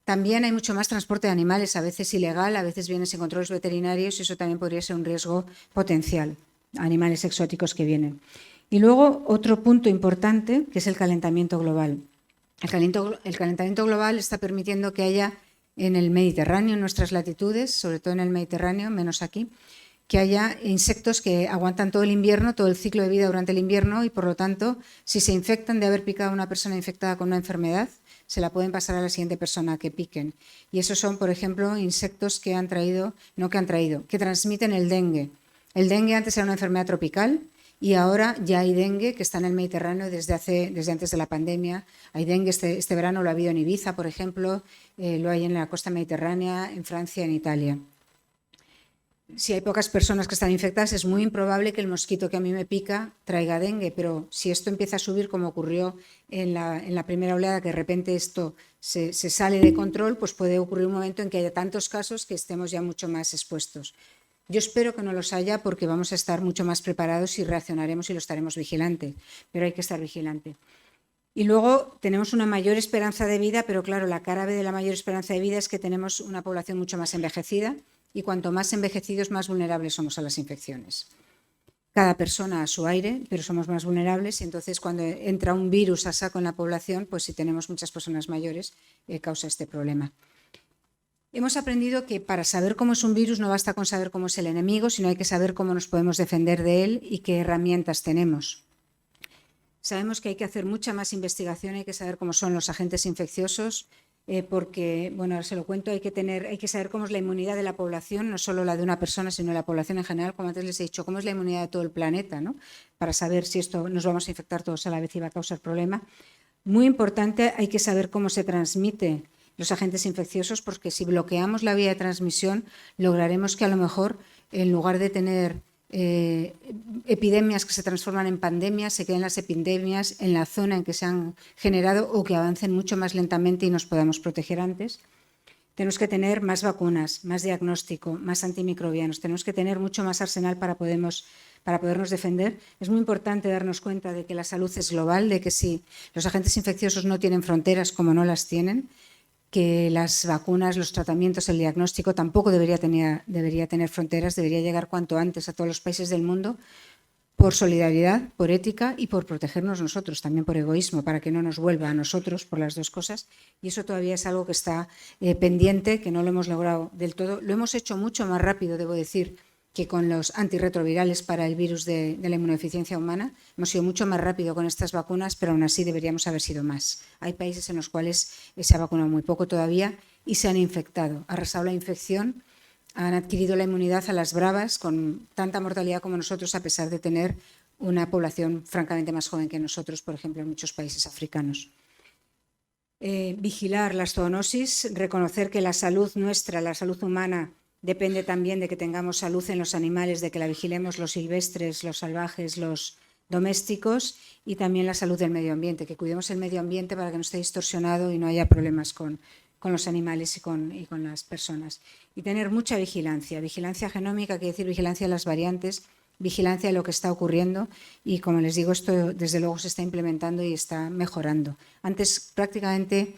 También hay mucho más transporte de animales, a veces ilegal, a veces vienen sin controles veterinarios, y eso también podría ser un riesgo potencial, animales exóticos que vienen. Y luego otro punto importante, que es el calentamiento global. El calentamiento global está permitiendo que haya en el Mediterráneo, en nuestras latitudes, sobre todo en el Mediterráneo, menos aquí, que haya insectos que aguantan todo el invierno, todo el ciclo de vida durante el invierno, y por lo tanto, si se infectan de haber picado a una persona infectada con una enfermedad, se la pueden pasar a la siguiente persona que piquen. Y esos son, por ejemplo, insectos que transmiten el dengue. El dengue antes era una enfermedad tropical y ahora ya hay dengue que está en el Mediterráneo desde antes de la pandemia. Hay dengue, este verano lo ha habido en Ibiza, por ejemplo, lo hay en la costa mediterránea, en Francia, en Italia. Si hay pocas personas que están infectadas, es muy improbable que el mosquito que a mí me pica traiga dengue, pero si esto empieza a subir, como ocurrió en la primera oleada, que de repente esto se sale de control, pues puede ocurrir un momento en que haya tantos casos que estemos ya mucho más expuestos. Yo espero que no los haya, porque vamos a estar mucho más preparados y reaccionaremos y lo estaremos vigilante, pero hay que estar vigilante. Y luego tenemos una mayor esperanza de vida, pero claro, la cara B de la mayor esperanza de vida es que tenemos una población mucho más envejecida, y cuanto más envejecidos, más vulnerables somos a las infecciones. Cada persona a su aire, pero somos más vulnerables, y entonces cuando entra un virus a saco en la población, pues si tenemos muchas personas mayores, causa este problema. hemos aprendido que para saber cómo es un virus no basta con saber cómo es el enemigo, sino hay que saber cómo nos podemos defender de él y qué herramientas tenemos. Sabemos que hay que hacer mucha más investigación, hay que saber cómo son los agentes infecciosos, porque, bueno, ahora se lo cuento, hay que saber cómo es la inmunidad de la población, no solo la de una persona, sino la población en general, como antes les he dicho, cómo es la inmunidad de todo el planeta, ¿no? Para saber si esto nos vamos a infectar todos a la vez y va a causar problema. Muy importante, hay que saber cómo se transmite los agentes infecciosos, porque si bloqueamos la vía de transmisión, lograremos que a lo mejor, en lugar de tener epidemias que se transforman en pandemias, se queden las epidemias en la zona en que se han generado o que avancen mucho más lentamente y nos podamos proteger antes. Tenemos que tener más vacunas, más diagnóstico, más antimicrobianos. Tenemos que tener mucho más arsenal para podernos defender. Es muy importante darnos cuenta de que la salud es global, de que si los agentes infecciosos no tienen fronteras, como no las tienen, que las vacunas, los tratamientos, el diagnóstico tampoco debería tener fronteras, debería llegar cuanto antes a todos los países del mundo por solidaridad, por ética y por protegernos nosotros, también por egoísmo, para que no nos vuelva a nosotros, por las dos cosas. Y eso todavía es algo que está pendiente, que no lo hemos logrado del todo. Lo hemos hecho mucho más rápido, debo decir, que con los antirretrovirales para el virus de la inmunodeficiencia humana. Hemos sido mucho más rápido con estas vacunas, pero aún así deberíamos haber sido más. Hay países en los cuales se ha vacunado muy poco todavía y se han infectado. Ha arrasado la infección, han adquirido la inmunidad a las bravas con tanta mortalidad como nosotros, a pesar de tener una población francamente más joven que nosotros, por ejemplo, en muchos países africanos. Vigilar la zoonosis, reconocer que la salud nuestra, la salud humana, depende también de que tengamos salud en los animales, de que la vigilemos los silvestres, los salvajes, los domésticos, y también la salud del medio ambiente, que cuidemos el medio ambiente para que no esté distorsionado y no haya problemas con los animales y con las personas. Y tener mucha vigilancia genómica, quiere decir vigilancia de las variantes, vigilancia de lo que está ocurriendo, y como les digo, esto desde luego se está implementando y está mejorando. Antes prácticamente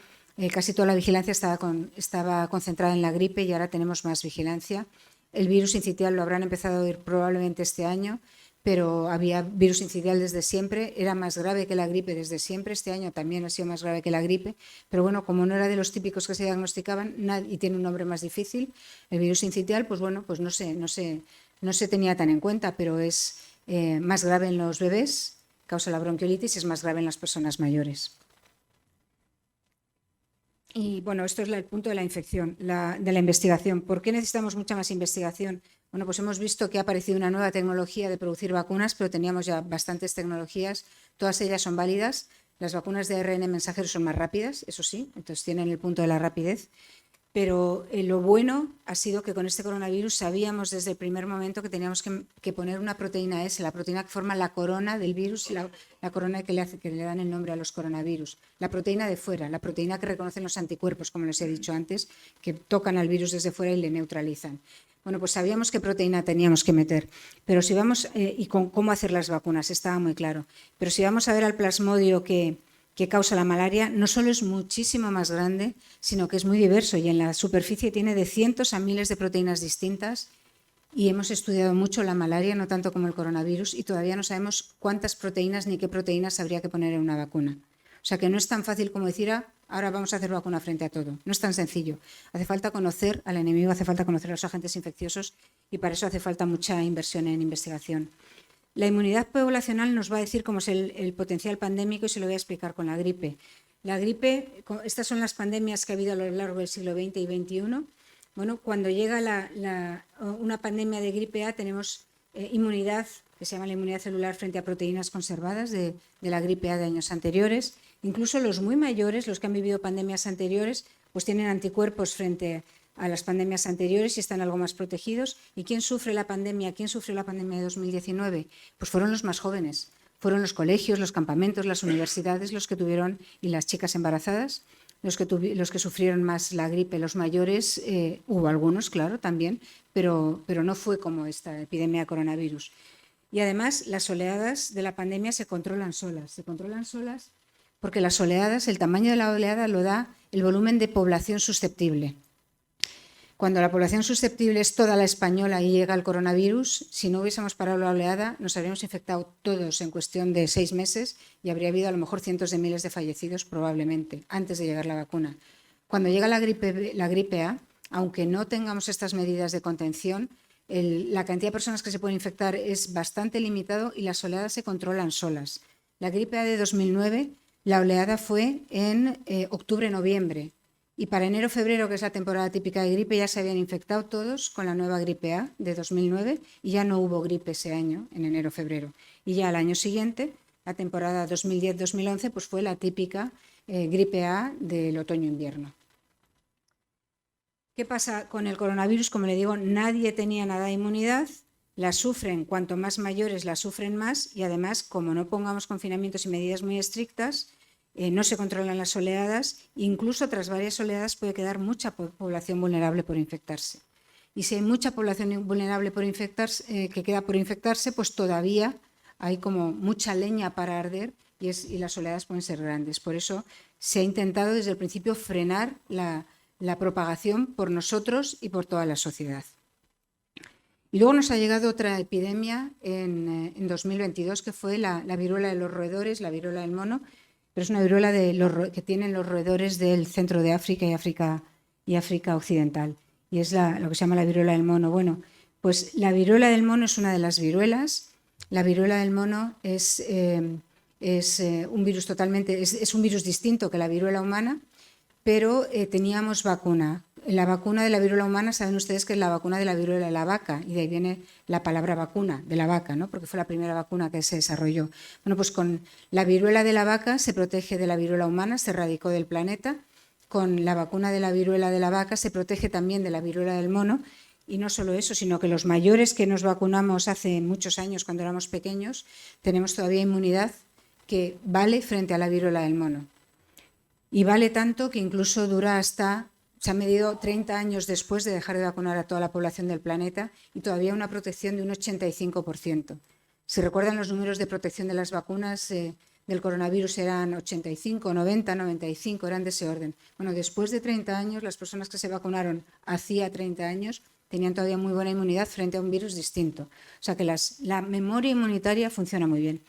casi toda la vigilancia estaba concentrada en la gripe y ahora tenemos más vigilancia. El virus sincitial lo habrán empezado a oír probablemente este año, pero había virus sincitial desde siempre, era más grave que la gripe desde siempre. Este año también ha sido más grave que la gripe, pero bueno, como no era de los típicos que se diagnosticaban y tiene un nombre más difícil, el virus sincitial, pues bueno, pues no se tenía tan en cuenta, pero es más grave en los bebés, causa la bronquiolitis, y es más grave en las personas mayores. Y bueno, esto es el punto de la infección, de la investigación. ¿Por qué necesitamos mucha más investigación? Bueno, pues hemos visto que ha aparecido una nueva tecnología de producir vacunas, pero teníamos ya bastantes tecnologías, todas ellas son válidas. Las vacunas de ARN mensajero son más rápidas, eso sí, entonces tienen el punto de la rapidez. Pero lo bueno ha sido que con este coronavirus sabíamos desde el primer momento que teníamos que poner una proteína S, la proteína que forma la corona del virus, la corona que le dan el nombre a los coronavirus. La proteína de fuera, la proteína que reconocen los anticuerpos, como les he dicho antes, que tocan al virus desde fuera y le neutralizan. Bueno, pues sabíamos qué proteína teníamos que meter, pero si vamos, y con cómo hacer las vacunas, estaba muy claro. Pero si vamos a ver al plasmodio que causa la malaria, no solo es muchísimo más grande, sino que es muy diverso y en la superficie tiene de cientos a miles de proteínas distintas, y hemos estudiado mucho la malaria, no tanto como el coronavirus, y todavía no sabemos cuántas proteínas ni qué proteínas habría que poner en una vacuna. O sea que no es tan fácil como decir, ahora vamos a hacer vacuna frente a todo. No es tan sencillo. Hace falta conocer al enemigo, hace falta conocer a los agentes infecciosos, y para eso hace falta mucha inversión en investigación. La inmunidad poblacional nos va a decir cómo es el potencial pandémico, y se lo voy a explicar con la gripe. La gripe, estas son las pandemias que ha habido a lo largo del siglo XX y XXI. Bueno, cuando llega una pandemia de gripe A, tenemos inmunidad, que se llama la inmunidad celular frente a proteínas conservadas de la gripe A de años anteriores. Incluso los muy mayores, los que han vivido pandemias anteriores, pues tienen anticuerpos frente a las pandemias anteriores y están algo más protegidos. ¿Y quién sufre la pandemia? ¿Quién sufrió la pandemia de 2019? Pues fueron los más jóvenes. Fueron los colegios, los campamentos, las universidades los que tuvieron, y las chicas embarazadas, los que sufrieron más la gripe. Los mayores, hubo algunos, claro, también, pero no fue como esta epidemia de coronavirus. Y además, las oleadas de la pandemia se controlan solas. Se controlan solas porque las oleadas, el tamaño de la oleada lo da el volumen de población susceptible. Cuando la población susceptible es toda la española y llega el coronavirus, si no hubiésemos parado la oleada, nos habríamos infectado todos en cuestión de 6 meses y habría habido a lo mejor cientos de miles de fallecidos probablemente antes de llegar la vacuna. Cuando llega la gripe A, aunque no tengamos estas medidas de contención, la cantidad de personas que se pueden infectar es bastante limitado y las oleadas se controlan solas. La gripe A de 2009, la oleada fue en octubre-noviembre y para enero-febrero, que es la temporada típica de gripe, ya se habían infectado todos con la nueva gripe A de 2009 y ya no hubo gripe ese año, en enero-febrero. Y ya al año siguiente, la temporada 2010-2011, pues fue la típica gripe A del otoño-invierno. ¿Qué pasa con el coronavirus? Como le digo, nadie tenía nada de inmunidad, la sufren, cuanto más mayores la sufren más y además, como no pongamos confinamientos y medidas muy estrictas, no se controlan las oleadas, incluso tras varias oleadas puede quedar mucha población vulnerable por infectarse. Y si hay mucha población vulnerable por infectarse, que queda por infectarse, pues todavía hay como mucha leña para arder y las oleadas pueden ser grandes. Por eso se ha intentado desde el principio frenar la propagación por nosotros y por toda la sociedad. Y luego nos ha llegado otra epidemia en 2022, que fue la viruela de los roedores, la viruela del mono, pero es una viruela que tienen los roedores del centro de África y África occidental, y es lo que se llama la viruela del mono. Bueno, pues la viruela del mono es una de las viruelas. La viruela del mono es un virus es un virus distinto que la viruela humana, pero teníamos vacuna. La vacuna de la viruela humana, saben ustedes que es la vacuna de la viruela de la vaca, y de ahí viene la palabra vacuna, de la vaca, ¿no? Porque fue la primera vacuna que se desarrolló. Bueno, pues con la viruela de la vaca se protege de la viruela humana, se erradicó del planeta. Con la vacuna de la viruela de la vaca se protege también de la viruela del mono, y no solo eso, sino que los mayores que nos vacunamos hace muchos años, cuando éramos pequeños, tenemos todavía inmunidad que vale frente a la viruela del mono. Y vale tanto que incluso se ha medido 30 años después de dejar de vacunar a toda la población del planeta y todavía una protección de un 85%. Si recuerdan, los números de protección de las vacunas del coronavirus eran 85, 90, 95, eran de ese orden. Bueno, después de 30 años, las personas que se vacunaron hacía 30 años tenían todavía muy buena inmunidad frente a un virus distinto. O sea que la memoria inmunitaria funciona muy bien.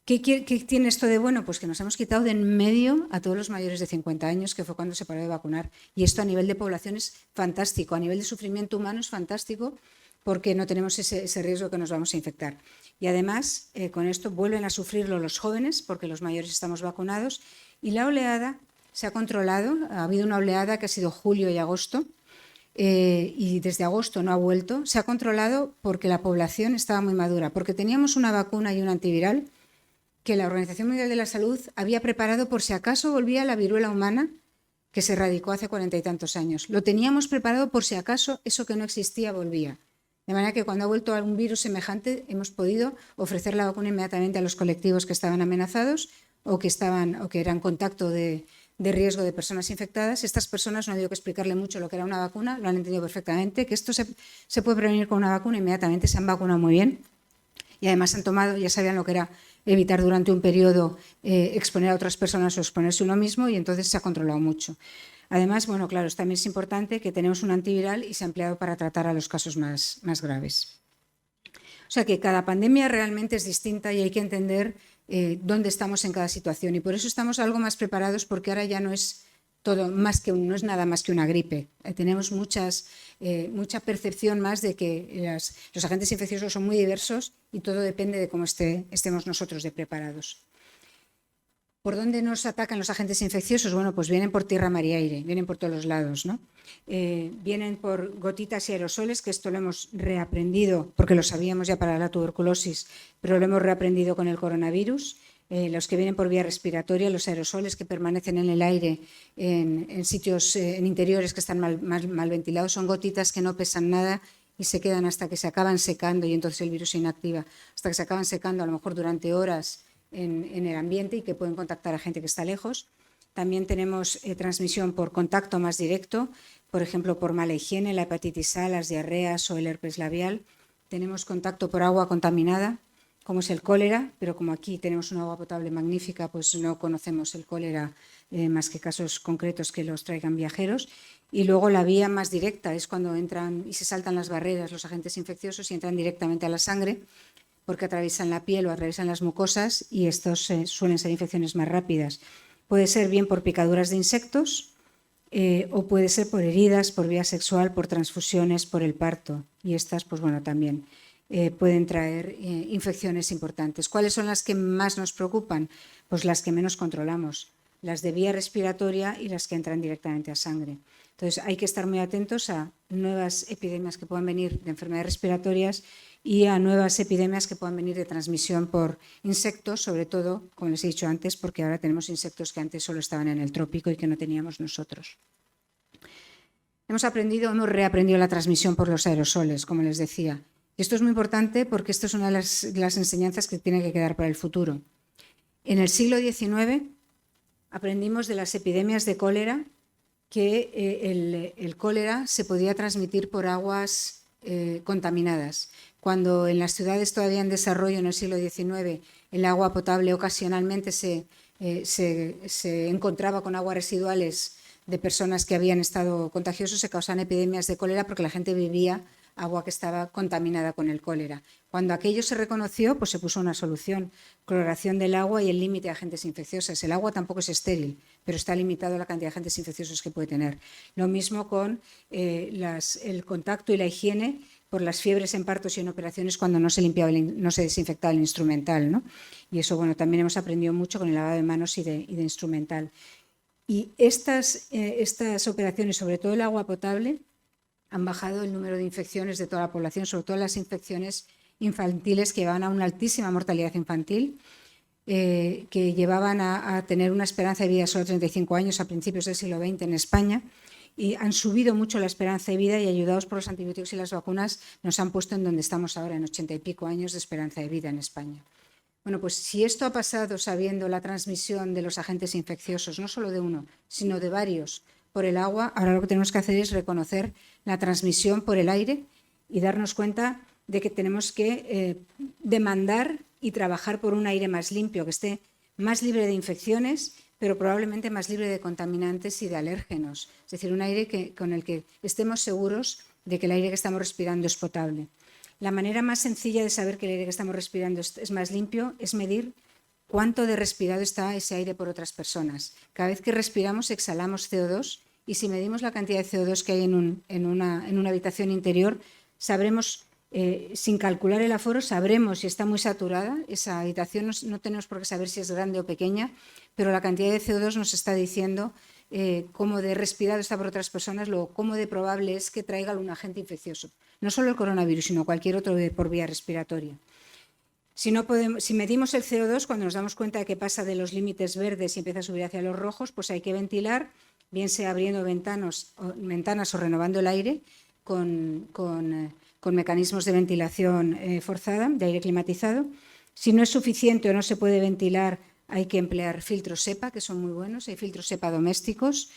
¿Qué tiene esto de bueno? Pues que nos hemos quitado de en medio a todos los mayores de 50 años, que fue cuando se paró de vacunar. Y esto a nivel de población es fantástico, a nivel de sufrimiento humano es fantástico, porque no tenemos ese riesgo que nos vamos a infectar. Y además, con esto vuelven a sufrirlo los jóvenes, porque los mayores estamos vacunados. Y la oleada se ha controlado. Ha habido una oleada que ha sido julio y agosto, y desde agosto no ha vuelto. Se ha controlado porque la población estaba muy madura, porque teníamos una vacuna y un antiviral que la Organización Mundial de la Salud había preparado por si acaso volvía la viruela humana, que se erradicó hace 40 y tantos años. Lo teníamos preparado por si acaso eso que no existía volvía. De manera que cuando ha vuelto algún virus semejante, hemos podido ofrecer la vacuna inmediatamente a los colectivos que estaban amenazados o que eran contacto de riesgo de personas infectadas. Estas personas, no ha habido que explicarle mucho lo que era una vacuna, lo han entendido perfectamente, que esto se puede prevenir con una vacuna, inmediatamente se han vacunado muy bien. Y además han tomado, ya sabían lo que era evitar durante un periodo exponer a otras personas o exponerse uno mismo, y entonces se ha controlado mucho. Además, bueno, claro, también es importante que tenemos un antiviral y se ha empleado para tratar a los casos más graves. O sea que cada pandemia realmente es distinta y hay que entender dónde estamos en cada situación, y por eso estamos algo más preparados, porque ahora ya no es no es nada más que una gripe. Tenemos mucha percepción más de que los agentes infecciosos son muy diversos y todo depende de cómo estemos nosotros de preparados. ¿Por dónde nos atacan los agentes infecciosos? Bueno, pues vienen por tierra, mar y aire, vienen por todos los lados, ¿no? Vienen por gotitas y aerosoles, que esto lo hemos reaprendido, porque lo sabíamos ya para la tuberculosis, pero lo hemos reaprendido con el coronavirus. Los que vienen por vía respiratoria, los aerosoles que permanecen en el aire en sitios, en interiores que están mal ventilados, son gotitas que no pesan nada y se quedan hasta que se acaban secando, y entonces el virus se inactiva, hasta que se acaban secando a lo mejor durante horas en el ambiente, y que pueden contactar a gente que está lejos. También tenemos transmisión por contacto más directo, por ejemplo por mala higiene, la hepatitis A, las diarreas o el herpes labial. Tenemos contacto por agua contaminada, como es el cólera, pero como aquí tenemos una agua potable magnífica, pues no conocemos el cólera más que casos concretos que los traigan viajeros. Y luego la vía más directa es cuando entran y se saltan las barreras los agentes infecciosos y entran directamente a la sangre, porque atraviesan la piel o atraviesan las mucosas, y estos suelen ser infecciones más rápidas. Puede ser bien por picaduras de insectos, o puede ser por heridas, por vía sexual, por transfusiones, por el parto. Y estas, pues bueno, también pueden traer infecciones importantes. ¿Cuáles son las que más nos preocupan? Pues las que menos controlamos, las de vía respiratoria y las que entran directamente a sangre. Entonces hay que estar muy atentos a nuevas epidemias que puedan venir de enfermedades respiratorias y a nuevas epidemias que puedan venir de transmisión por insectos, sobre todo, como les he dicho antes, porque ahora tenemos insectos que antes solo estaban en el trópico y que no teníamos nosotros. Hemos reaprendido la transmisión por los aerosoles, como les decía. Y esto es muy importante porque esto es una de las enseñanzas que tiene que quedar para el futuro. En el siglo XIX aprendimos de las epidemias de cólera que el cólera se podía transmitir por aguas contaminadas. Cuando en las ciudades todavía en desarrollo en el siglo XIX el agua potable ocasionalmente se encontraba con aguas residuales de personas que habían estado contagiosos, se causaban epidemias de cólera porque la gente bebía agua que estaba contaminada con el cólera. Cuando aquello se reconoció, pues se puso una solución, cloración del agua y el límite de agentes infecciosos. El agua tampoco es estéril, pero está limitado la cantidad de agentes infecciosos que puede tener. Lo mismo con el contacto y la higiene por las fiebres en partos y en operaciones cuando no se limpiaba, no se desinfectaba el instrumental, ¿no? Y eso, bueno, también hemos aprendido mucho con el lavado de manos y de instrumental. Y estas operaciones, sobre todo el agua potable, han bajado el número de infecciones de toda la población, sobre todo las infecciones infantiles que llevaban a una altísima mortalidad infantil, que llevaban a tener una esperanza de vida solo de 35 años a principios del siglo XX en España, y han subido mucho la esperanza de vida y ayudados por los antibióticos y las vacunas nos han puesto en donde estamos ahora, en 80 y pico años de esperanza de vida en España. Bueno, pues si esto ha pasado sabiendo la transmisión de los agentes infecciosos, no solo de uno, sino de varios, por el agua, ahora lo que tenemos que hacer es reconocer la transmisión por el aire y darnos cuenta de que tenemos que demandar y trabajar por un aire más limpio, que esté más libre de infecciones, pero probablemente más libre de contaminantes y de alérgenos. Es decir, un aire con el que estemos seguros de que el aire que estamos respirando es potable. La manera más sencilla de saber que el aire que estamos respirando es más limpio es medir cuánto de respirado está ese aire por otras personas. Cada vez que respiramos exhalamos CO2 y si medimos la cantidad de CO2 que hay en una habitación interior, sabremos, sin calcular el aforo, sabremos si está muy saturada esa habitación. No tenemos por qué saber si es grande o pequeña, pero la cantidad de CO2 nos está diciendo cómo de respirado está por otras personas, luego cómo de probable es que traiga algún agente infeccioso. No solo el coronavirus, sino cualquier otro por vía respiratoria. Si medimos el CO2, cuando nos damos cuenta de que pasa de los límites verdes y empieza a subir hacia los rojos, pues hay que ventilar, bien sea abriendo ventanas o renovando el aire con mecanismos de ventilación forzada, de aire climatizado. Si no es suficiente o no se puede ventilar, hay que emplear filtros SEPA, que son muy buenos. Hay filtros SEPA domésticos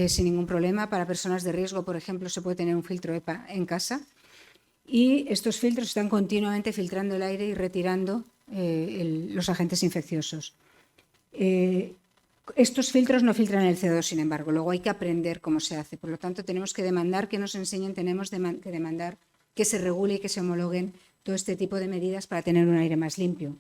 sin ningún problema. Para personas de riesgo, por ejemplo, se puede tener un filtro EPA en casa. Y estos filtros están continuamente filtrando el aire y retirando los agentes infecciosos. Estos filtros no filtran el CO2, sin embargo. Luego hay que aprender cómo se hace. Por lo tanto, tenemos que demandar que nos enseñen, tenemos que demandar que se regule y que se homologuen todo este tipo de medidas para tener un aire más limpio.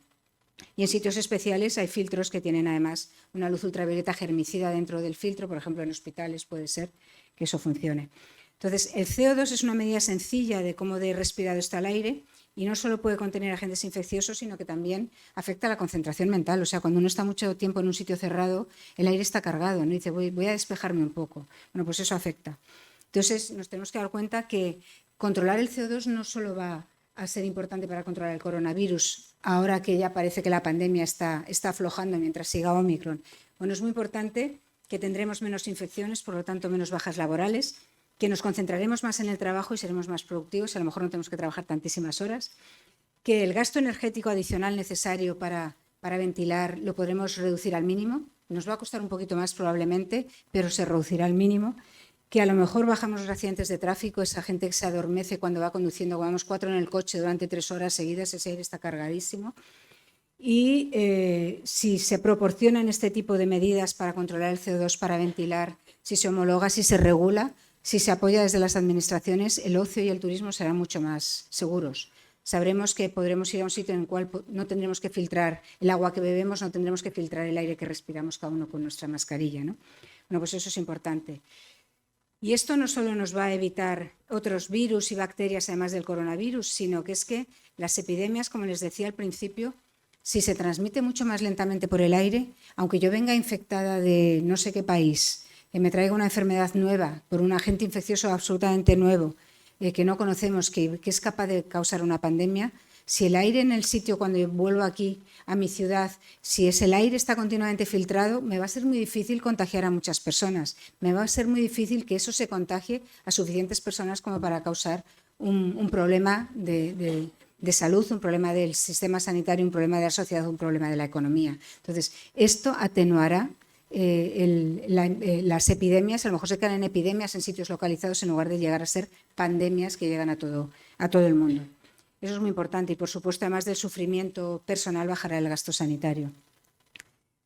Y en sitios especiales hay filtros que tienen además una luz ultravioleta germicida dentro del filtro, por ejemplo en hospitales puede ser que eso funcione. Entonces el CO2 es una medida sencilla de cómo de respirado está el aire y no solo puede contener agentes infecciosos, sino que también afecta a la concentración mental. O sea, cuando uno está mucho tiempo en un sitio cerrado, el aire está cargado, ¿no? Y dice, voy a despejarme un poco. Bueno, pues eso afecta. Entonces nos tenemos que dar cuenta que controlar el CO2 no solo va a ser importante para controlar el coronavirus, ahora que ya parece que la pandemia está aflojando mientras siga Omicron. Bueno, es muy importante que tendremos menos infecciones, por lo tanto menos bajas laborales, que nos concentraremos más en el trabajo y seremos más productivos, a lo mejor no tenemos que trabajar tantísimas horas, que el gasto energético adicional necesario para ventilar lo podremos reducir al mínimo, nos va a costar un poquito más probablemente, pero se reducirá al mínimo, que a lo mejor bajamos los accidentes de tráfico, esa gente que se adormece cuando va conduciendo, cuando vamos 4 en el coche durante 3 horas seguidas, ese aire está cargadísimo. Y si se proporcionan este tipo de medidas para controlar el CO2, para ventilar, si se homologa, si se regula, si se apoya desde las administraciones, el ocio y el turismo serán mucho más seguros. Sabremos que podremos ir a un sitio en el cual no tendremos que filtrar el agua que bebemos, no tendremos que filtrar el aire que respiramos cada uno con nuestra mascarilla, ¿no? Bueno, pues eso es importante. Y esto no solo nos va a evitar otros virus y bacterias además del coronavirus, sino que es que las epidemias, como les decía al principio, si se transmite mucho más lentamente por el aire, aunque yo venga infectada de no sé qué país, que me traiga una enfermedad nueva por un agente infeccioso absolutamente nuevo, que no conocemos, que es capaz de causar una pandemia, si el aire en el sitio, cuando yo vuelvo aquí a mi ciudad, si el aire está continuamente filtrado, me va a ser muy difícil contagiar a muchas personas. Me va a ser muy difícil que eso se contagie a suficientes personas como para causar un problema de salud, un problema del sistema sanitario, un problema de la sociedad, un problema de la economía. Entonces, esto atenuará las epidemias, a lo mejor se quedan en epidemias en sitios localizados en lugar de llegar a ser pandemias que llegan a todo el mundo. Eso es muy importante y, por supuesto, además del sufrimiento personal, bajará el gasto sanitario.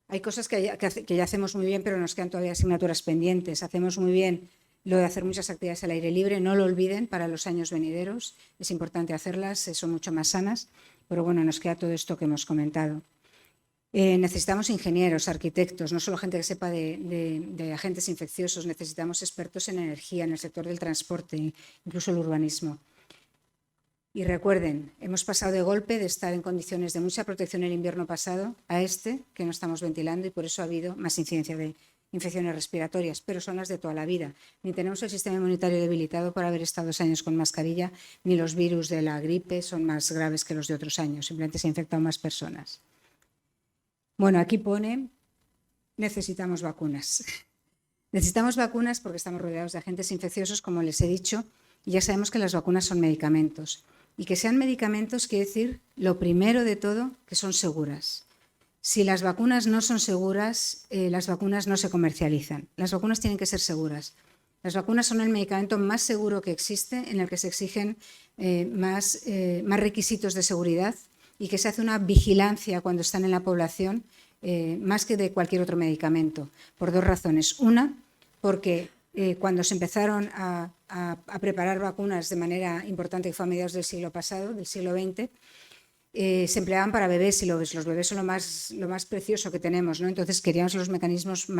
Hay cosas que ya hacemos muy bien, pero nos quedan todavía asignaturas pendientes. Hacemos muy bien lo de hacer muchas actividades al aire libre, no lo olviden para los años venideros. Es importante hacerlas, son mucho más sanas, pero bueno, nos queda todo esto que hemos comentado. Necesitamos ingenieros, arquitectos, no solo gente que sepa de agentes infecciosos, necesitamos expertos en energía, en el sector del transporte, incluso el urbanismo. Y recuerden, hemos pasado de golpe de estar en condiciones de mucha protección el invierno pasado a que no estamos ventilando y por eso ha habido más incidencia de infecciones respiratorias, pero son las de toda la vida. Ni tenemos el sistema inmunitario debilitado por haber estado 2 años con mascarilla, ni los virus de la gripe son más graves que los de otros años, simplemente se han infectado más personas. Bueno, aquí pone, necesitamos vacunas. Necesitamos vacunas porque estamos rodeados de agentes infecciosos, como les he dicho, y ya sabemos que las vacunas son medicamentos. Y que sean medicamentos quiere decir, lo primero de todo, que son seguras. Si las vacunas no son seguras, las vacunas no se comercializan. Las vacunas tienen que ser seguras. Las vacunas son el medicamento más seguro que existe, en el que se exigen más requisitos de seguridad y que se hace una vigilancia cuando están en la población más que de cualquier otro medicamento, por 2 razones. Una, porque cuando se empezaron a preparar vacunas de manera importante, que fue a mediados del siglo pasado, del siglo XX, se empleaban para bebés y los bebés son lo más precioso que tenemos, ¿no? Entonces queríamos los medicamentos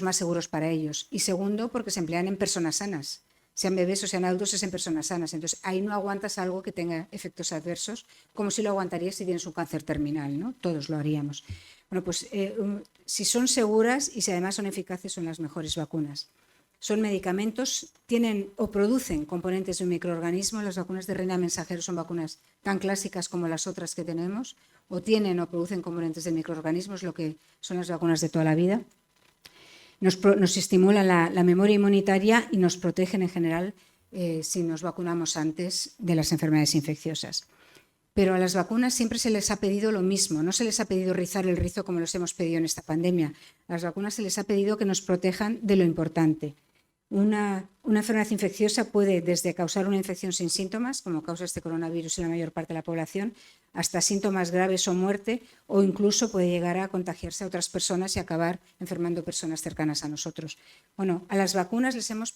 más seguros para ellos. Y segundo, porque se emplean en personas sanas, sean bebés o sean adultos, es en personas sanas. Entonces ahí no aguantas algo que tenga efectos adversos, como si lo aguantarías si tienes un cáncer terminal, ¿no? Todos lo haríamos. Bueno, pues si son seguras y si además son eficaces, son las mejores vacunas. Son medicamentos, tienen o producen componentes de un microorganismo. Las vacunas de RNA mensajero son vacunas tan clásicas como las otras que tenemos, o tienen o producen componentes de microorganismos, lo que son las vacunas de toda la vida. Nos estimulan la memoria inmunitaria y nos protegen en general si nos vacunamos antes de las enfermedades infecciosas. Pero a las vacunas siempre se les ha pedido lo mismo, no se les ha pedido rizar el rizo como los hemos pedido en esta pandemia. A las vacunas se les ha pedido que nos protejan de lo importante. Una enfermedad infecciosa puede desde causar una infección sin síntomas, como causa este coronavirus en la mayor parte de la población, hasta síntomas graves o muerte, o incluso puede llegar a contagiarse a otras personas y acabar enfermando personas cercanas a nosotros. Bueno, a las vacunas les hemos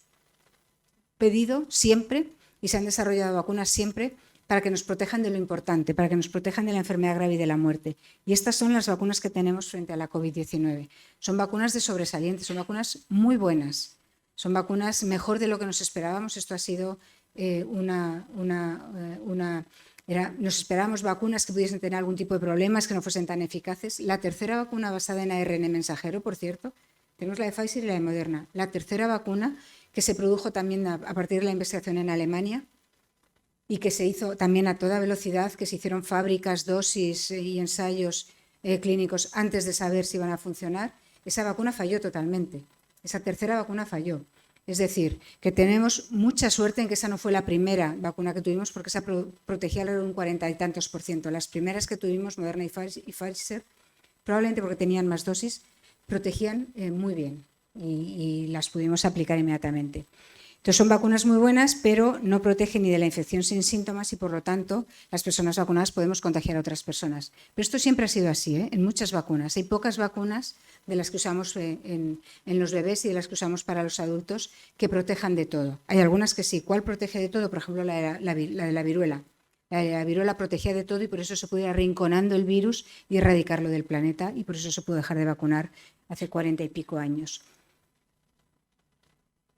pedido siempre, y se han desarrollado vacunas siempre, para que nos protejan de lo importante, para que nos protejan de la enfermedad grave y de la muerte. Y estas son las vacunas que tenemos frente a la COVID-19. Son vacunas de sobresaliente, son vacunas muy buenas. Son vacunas mejor de lo que nos esperábamos. Esto ha sido nos esperábamos vacunas que pudiesen tener algún tipo de problemas, que no fuesen tan eficaces. La tercera vacuna basada en ARN mensajero, por cierto, tenemos la de Pfizer y la de Moderna. La tercera vacuna que se produjo también a partir de la investigación en Alemania y que se hizo también a toda velocidad, que se hicieron fábricas, dosis y ensayos clínicos antes de saber si iban a funcionar. Esa vacuna falló totalmente. Esa tercera vacuna falló. Es decir, que tenemos mucha suerte en que esa no fue la primera vacuna que tuvimos, porque esa protegía alrededor de un 40 y tantos %. Las primeras que tuvimos, Moderna y Pfizer, probablemente porque tenían más dosis, protegían muy bien y las pudimos aplicar inmediatamente. Entonces son vacunas muy buenas, pero no protegen ni de la infección sin síntomas y por lo tanto las personas vacunadas podemos contagiar a otras personas. Pero esto siempre ha sido así, en muchas vacunas. Hay pocas vacunas de las que usamos en los bebés y de las que usamos para los adultos que protejan de todo. Hay algunas que sí. ¿Cuál protege de todo? Por ejemplo, la de la viruela. La de la viruela protegía de todo y por eso se pudo ir arrinconando el virus y erradicarlo del planeta y por eso se pudo dejar de vacunar hace 40 y pico años.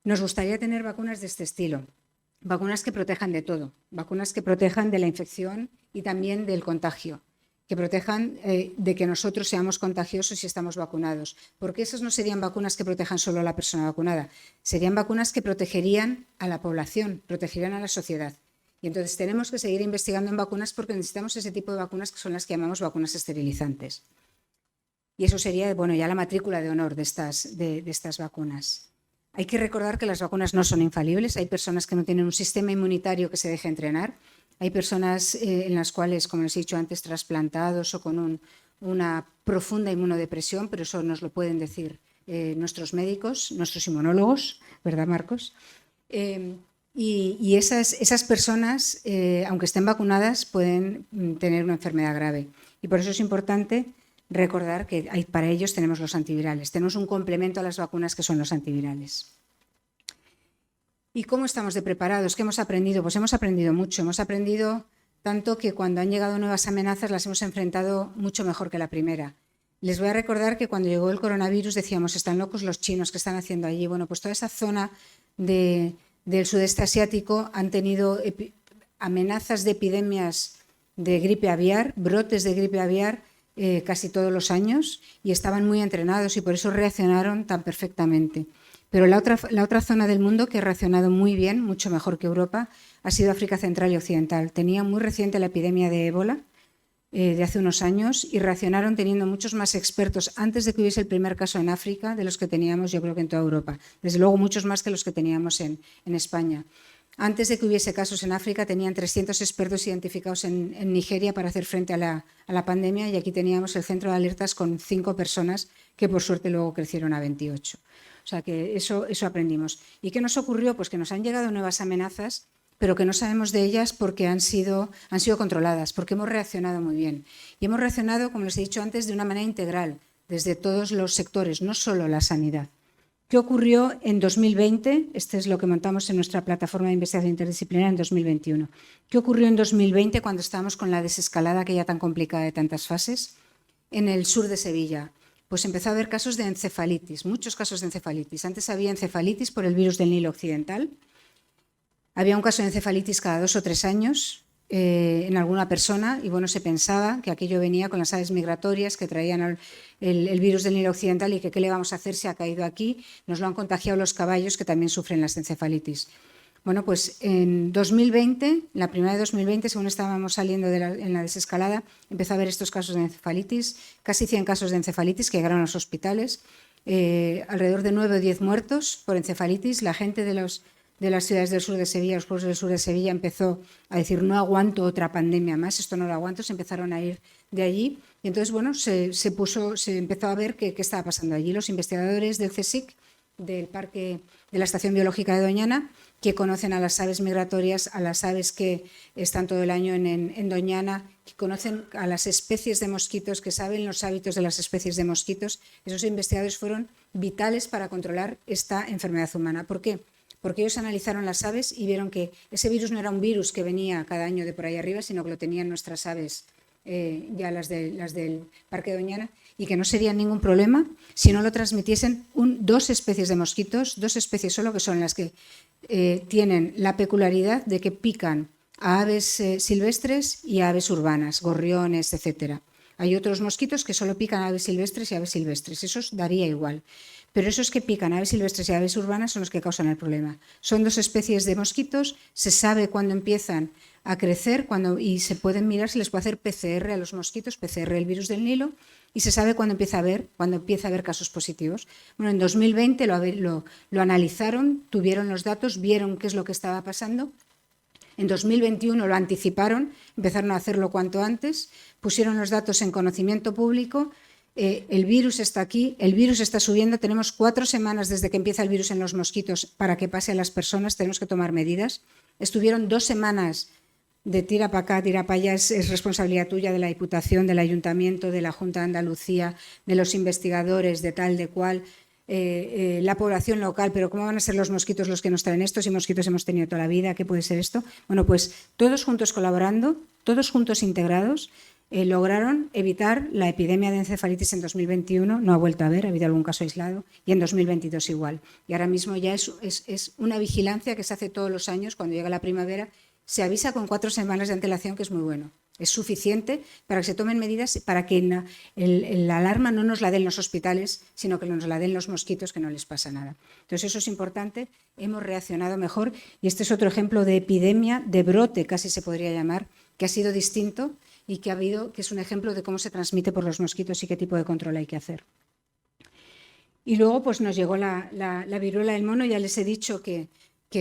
Nos gustaría tener vacunas de este estilo, vacunas que protejan de todo, vacunas que protejan de la infección y también del contagio, que protejan de que nosotros seamos contagiosos si estamos vacunados, porque esas no serían vacunas que protejan solo a la persona vacunada, serían vacunas que protegerían a la población, protegerían a la sociedad. Y entonces tenemos que seguir investigando en vacunas porque necesitamos ese tipo de vacunas que son las que llamamos vacunas esterilizantes. Y eso sería, bueno, ya la matrícula de honor de estas vacunas. Hay que recordar que las vacunas no son infalibles, hay personas que no tienen un sistema inmunitario que se deje entrenar, hay personas en las cuales, como les he dicho antes, trasplantados o con una profunda inmunodepresión, pero eso nos lo pueden decir nuestros médicos, nuestros inmunólogos, ¿verdad, Marcos? Y esas personas, aunque estén vacunadas, pueden tener una enfermedad grave. Y por eso es importante recordar que para ellos tenemos los antivirales. Tenemos un complemento a las vacunas que son los antivirales. ¿Y cómo estamos de preparados? ¿Qué hemos aprendido? Pues hemos aprendido mucho. Hemos aprendido tanto que cuando han llegado nuevas amenazas las hemos enfrentado mucho mejor que la primera. Les voy a recordar que cuando llegó el coronavirus decíamos, están locos los chinos, ¿qué están haciendo allí? Bueno, pues toda esa zona del sudeste asiático han tenido amenazas de epidemias de gripe aviar, brotes de gripe aviar casi todos los años y estaban muy entrenados y por eso reaccionaron tan perfectamente. Pero la otra zona del mundo que ha reaccionado muy bien, mucho mejor que Europa, ha sido África Central y Occidental. Tenía muy reciente la epidemia de ébola de hace unos años y reaccionaron teniendo muchos más expertos antes de que hubiese el primer caso en África de los que teníamos, yo creo que en toda Europa. Desde luego muchos más que los que teníamos en España. Antes de que hubiese casos en África tenían 300 expertos identificados en Nigeria para hacer frente a la pandemia y aquí teníamos el centro de alertas con 5 personas que por suerte luego crecieron a 28. O sea que eso aprendimos. ¿Y qué nos ocurrió? Pues que nos han llegado nuevas amenazas, pero que no sabemos de ellas porque han sido controladas, porque hemos reaccionado muy bien. Y hemos reaccionado, como les he dicho antes, de una manera integral, desde todos los sectores, no solo la sanidad. ¿Qué ocurrió en 2020? Este es lo que montamos en nuestra plataforma de investigación interdisciplinar en 2021. ¿Qué ocurrió en 2020 cuando estábamos con la desescalada aquella tan complicada de tantas fases? En el sur de Sevilla. Pues empezó a haber casos de encefalitis, muchos casos de encefalitis. Antes había encefalitis por el virus del Nilo Occidental. Había un caso de encefalitis cada 2 o 3 años en alguna persona y bueno, se pensaba que aquello venía con las aves migratorias que traían el virus del Nilo Occidental y que qué le vamos a hacer si ha caído aquí. Nos lo han contagiado los caballos que también sufren las encefalitis. Bueno, pues en 2020, la primera de 2020, según estábamos saliendo en la desescalada, empezó a haber estos casos de encefalitis, casi 100 casos de encefalitis que llegaron a los hospitales, alrededor de 9 o 10 muertos por encefalitis. La gente de las ciudades del sur de Sevilla, los pueblos del sur de Sevilla, empezó a decir, no aguanto otra pandemia más, esto no lo aguanto, se empezaron a ir de allí. Y entonces, bueno, se empezó a ver qué estaba pasando allí. Los investigadores del CSIC, del parque de la Estación Biológica de Doñana, que conocen a las aves migratorias, a las aves que están todo el año en Doñana, que conocen a las especies de mosquitos, que saben los hábitos de las especies de mosquitos. Esos investigadores fueron vitales para controlar esta enfermedad humana. ¿Por qué? Porque ellos analizaron las aves y vieron que ese virus no era un virus que venía cada año de por ahí arriba, sino que lo tenían nuestras aves, ya las del Parque de Doñana, y que no sería ningún problema si no lo transmitiesen 2 especies de mosquitos, 2 especies solo, que son las que tienen la peculiaridad de que pican a aves silvestres y a aves urbanas, gorriones, etc. Hay otros mosquitos que solo pican a aves silvestres y aves silvestres, esos daría igual. Pero esos que pican a aves silvestres y a aves urbanas son los que causan el problema. Son 2 especies de mosquitos, se sabe cuándo empiezan a crecer y se pueden mirar, se les puede hacer PCR a los mosquitos, PCR el virus del Nilo, y se sabe cuándo empieza a haber casos positivos. Bueno, en 2020 lo analizaron, tuvieron los datos, vieron qué es lo que estaba pasando. En 2021 lo anticiparon, empezaron a hacerlo cuanto antes, pusieron los datos en conocimiento público. El virus está aquí, el virus está subiendo, tenemos 4 semanas desde que empieza el virus en los mosquitos para que pase a las personas, tenemos que tomar medidas. Estuvieron 2 semanas de tira para acá, tira para allá, es responsabilidad tuya, de la Diputación, del Ayuntamiento, de la Junta de Andalucía, de los investigadores, de tal, de cual, la población local, pero ¿cómo van a ser los mosquitos los que nos traen esto? Si mosquitos hemos tenido toda la vida, ¿qué puede ser esto? Bueno, pues todos juntos colaborando, todos juntos integrados, lograron evitar la epidemia de encefalitis en 2021, no ha vuelto a haber, ha habido algún caso aislado, y en 2022 igual. Y ahora mismo ya es una vigilancia que se hace todos los años cuando llega la primavera. Se avisa con 4 semanas de antelación, que es muy bueno. Es suficiente para que se tomen medidas para que la alarma no nos la den los hospitales, sino que nos la den los mosquitos, que no les pasa nada. Entonces eso es importante, hemos reaccionado mejor y este es otro ejemplo de epidemia, de brote casi se podría llamar, que ha sido distinto y que es un ejemplo de cómo se transmite por los mosquitos y qué tipo de control hay que hacer. Y luego pues nos llegó la viruela del mono, ya les he dicho que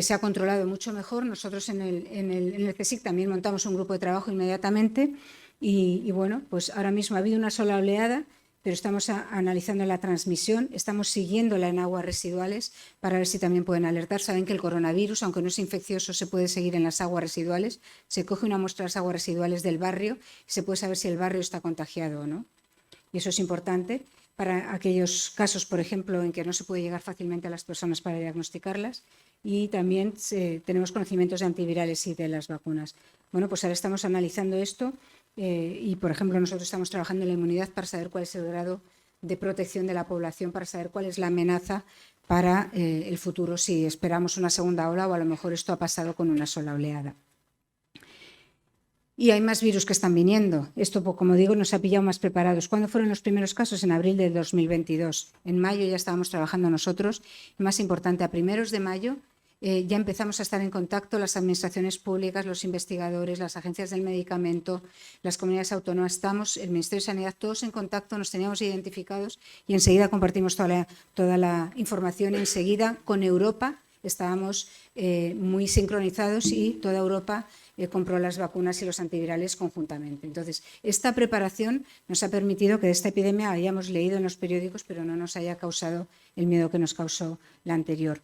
se ha controlado mucho mejor. Nosotros en el CSIC también montamos un grupo de trabajo inmediatamente y bueno, pues ahora mismo ha habido una sola oleada, pero estamos analizando la transmisión, estamos siguiéndola en aguas residuales para ver si también pueden alertar. Saben que el coronavirus, aunque no es infeccioso, se puede seguir en las aguas residuales. Se coge una muestra de las aguas residuales del barrio y se puede saber si el barrio está contagiado o no. Y eso es importante para aquellos casos, por ejemplo, en que no se puede llegar fácilmente a las personas para diagnosticarlas. Y también tenemos conocimientos de antivirales y de las vacunas. Bueno, pues ahora estamos analizando esto y, por ejemplo, nosotros estamos trabajando en la inmunidad para saber cuál es el grado de protección de la población, para saber cuál es la amenaza para el futuro, si esperamos una segunda ola o a lo mejor esto ha pasado con una sola oleada. Y hay más virus que están viniendo. Esto, como digo, nos ha pillado más preparados. ¿Cuándo fueron los primeros casos? En abril del 2022. En mayo ya estábamos trabajando nosotros. Y más importante, a primeros de mayo ya empezamos a estar en contacto las administraciones públicas, los investigadores, las agencias del medicamento, las comunidades autónomas. Estamos, el Ministerio de Sanidad, todos en contacto, nos teníamos identificados y enseguida compartimos toda la información. Enseguida con Europa estábamos muy sincronizados y toda Europa compró las vacunas y los antivirales conjuntamente. Entonces, esta preparación nos ha permitido que de esta epidemia hayamos leído en los periódicos, pero no nos haya causado el miedo que nos causó la anterior.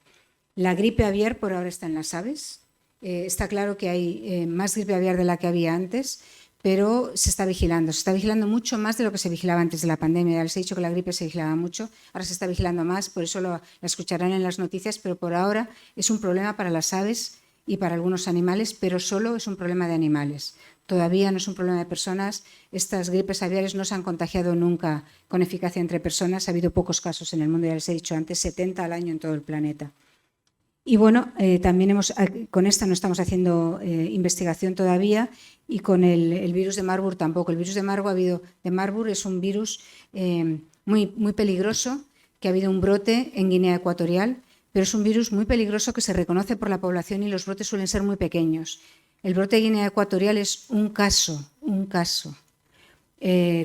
La gripe aviar por ahora está en las aves. Está claro que hay más gripe aviar de la que había antes, pero se está vigilando. Se está vigilando mucho más de lo que se vigilaba antes de la pandemia. Ya les he dicho que la gripe se vigilaba mucho, ahora se está vigilando más, por eso la escucharán en las noticias, pero por ahora es un problema para las aves y para algunos animales, pero solo es un problema de animales. Todavía no es un problema de personas. Estas gripes aviares no se han contagiado nunca con eficacia entre personas. Ha habido pocos casos en el mundo, ya les he dicho antes, 70 al año en todo el planeta. Y bueno, también con esta no estamos haciendo investigación todavía y con el virus de Marburg tampoco. El virus de Marburg es un virus muy peligroso, que ha habido un brote en Guinea Ecuatorial, pero es un virus muy peligroso que se reconoce por la población y los brotes suelen ser muy pequeños. El brote de Guinea Ecuatorial es un caso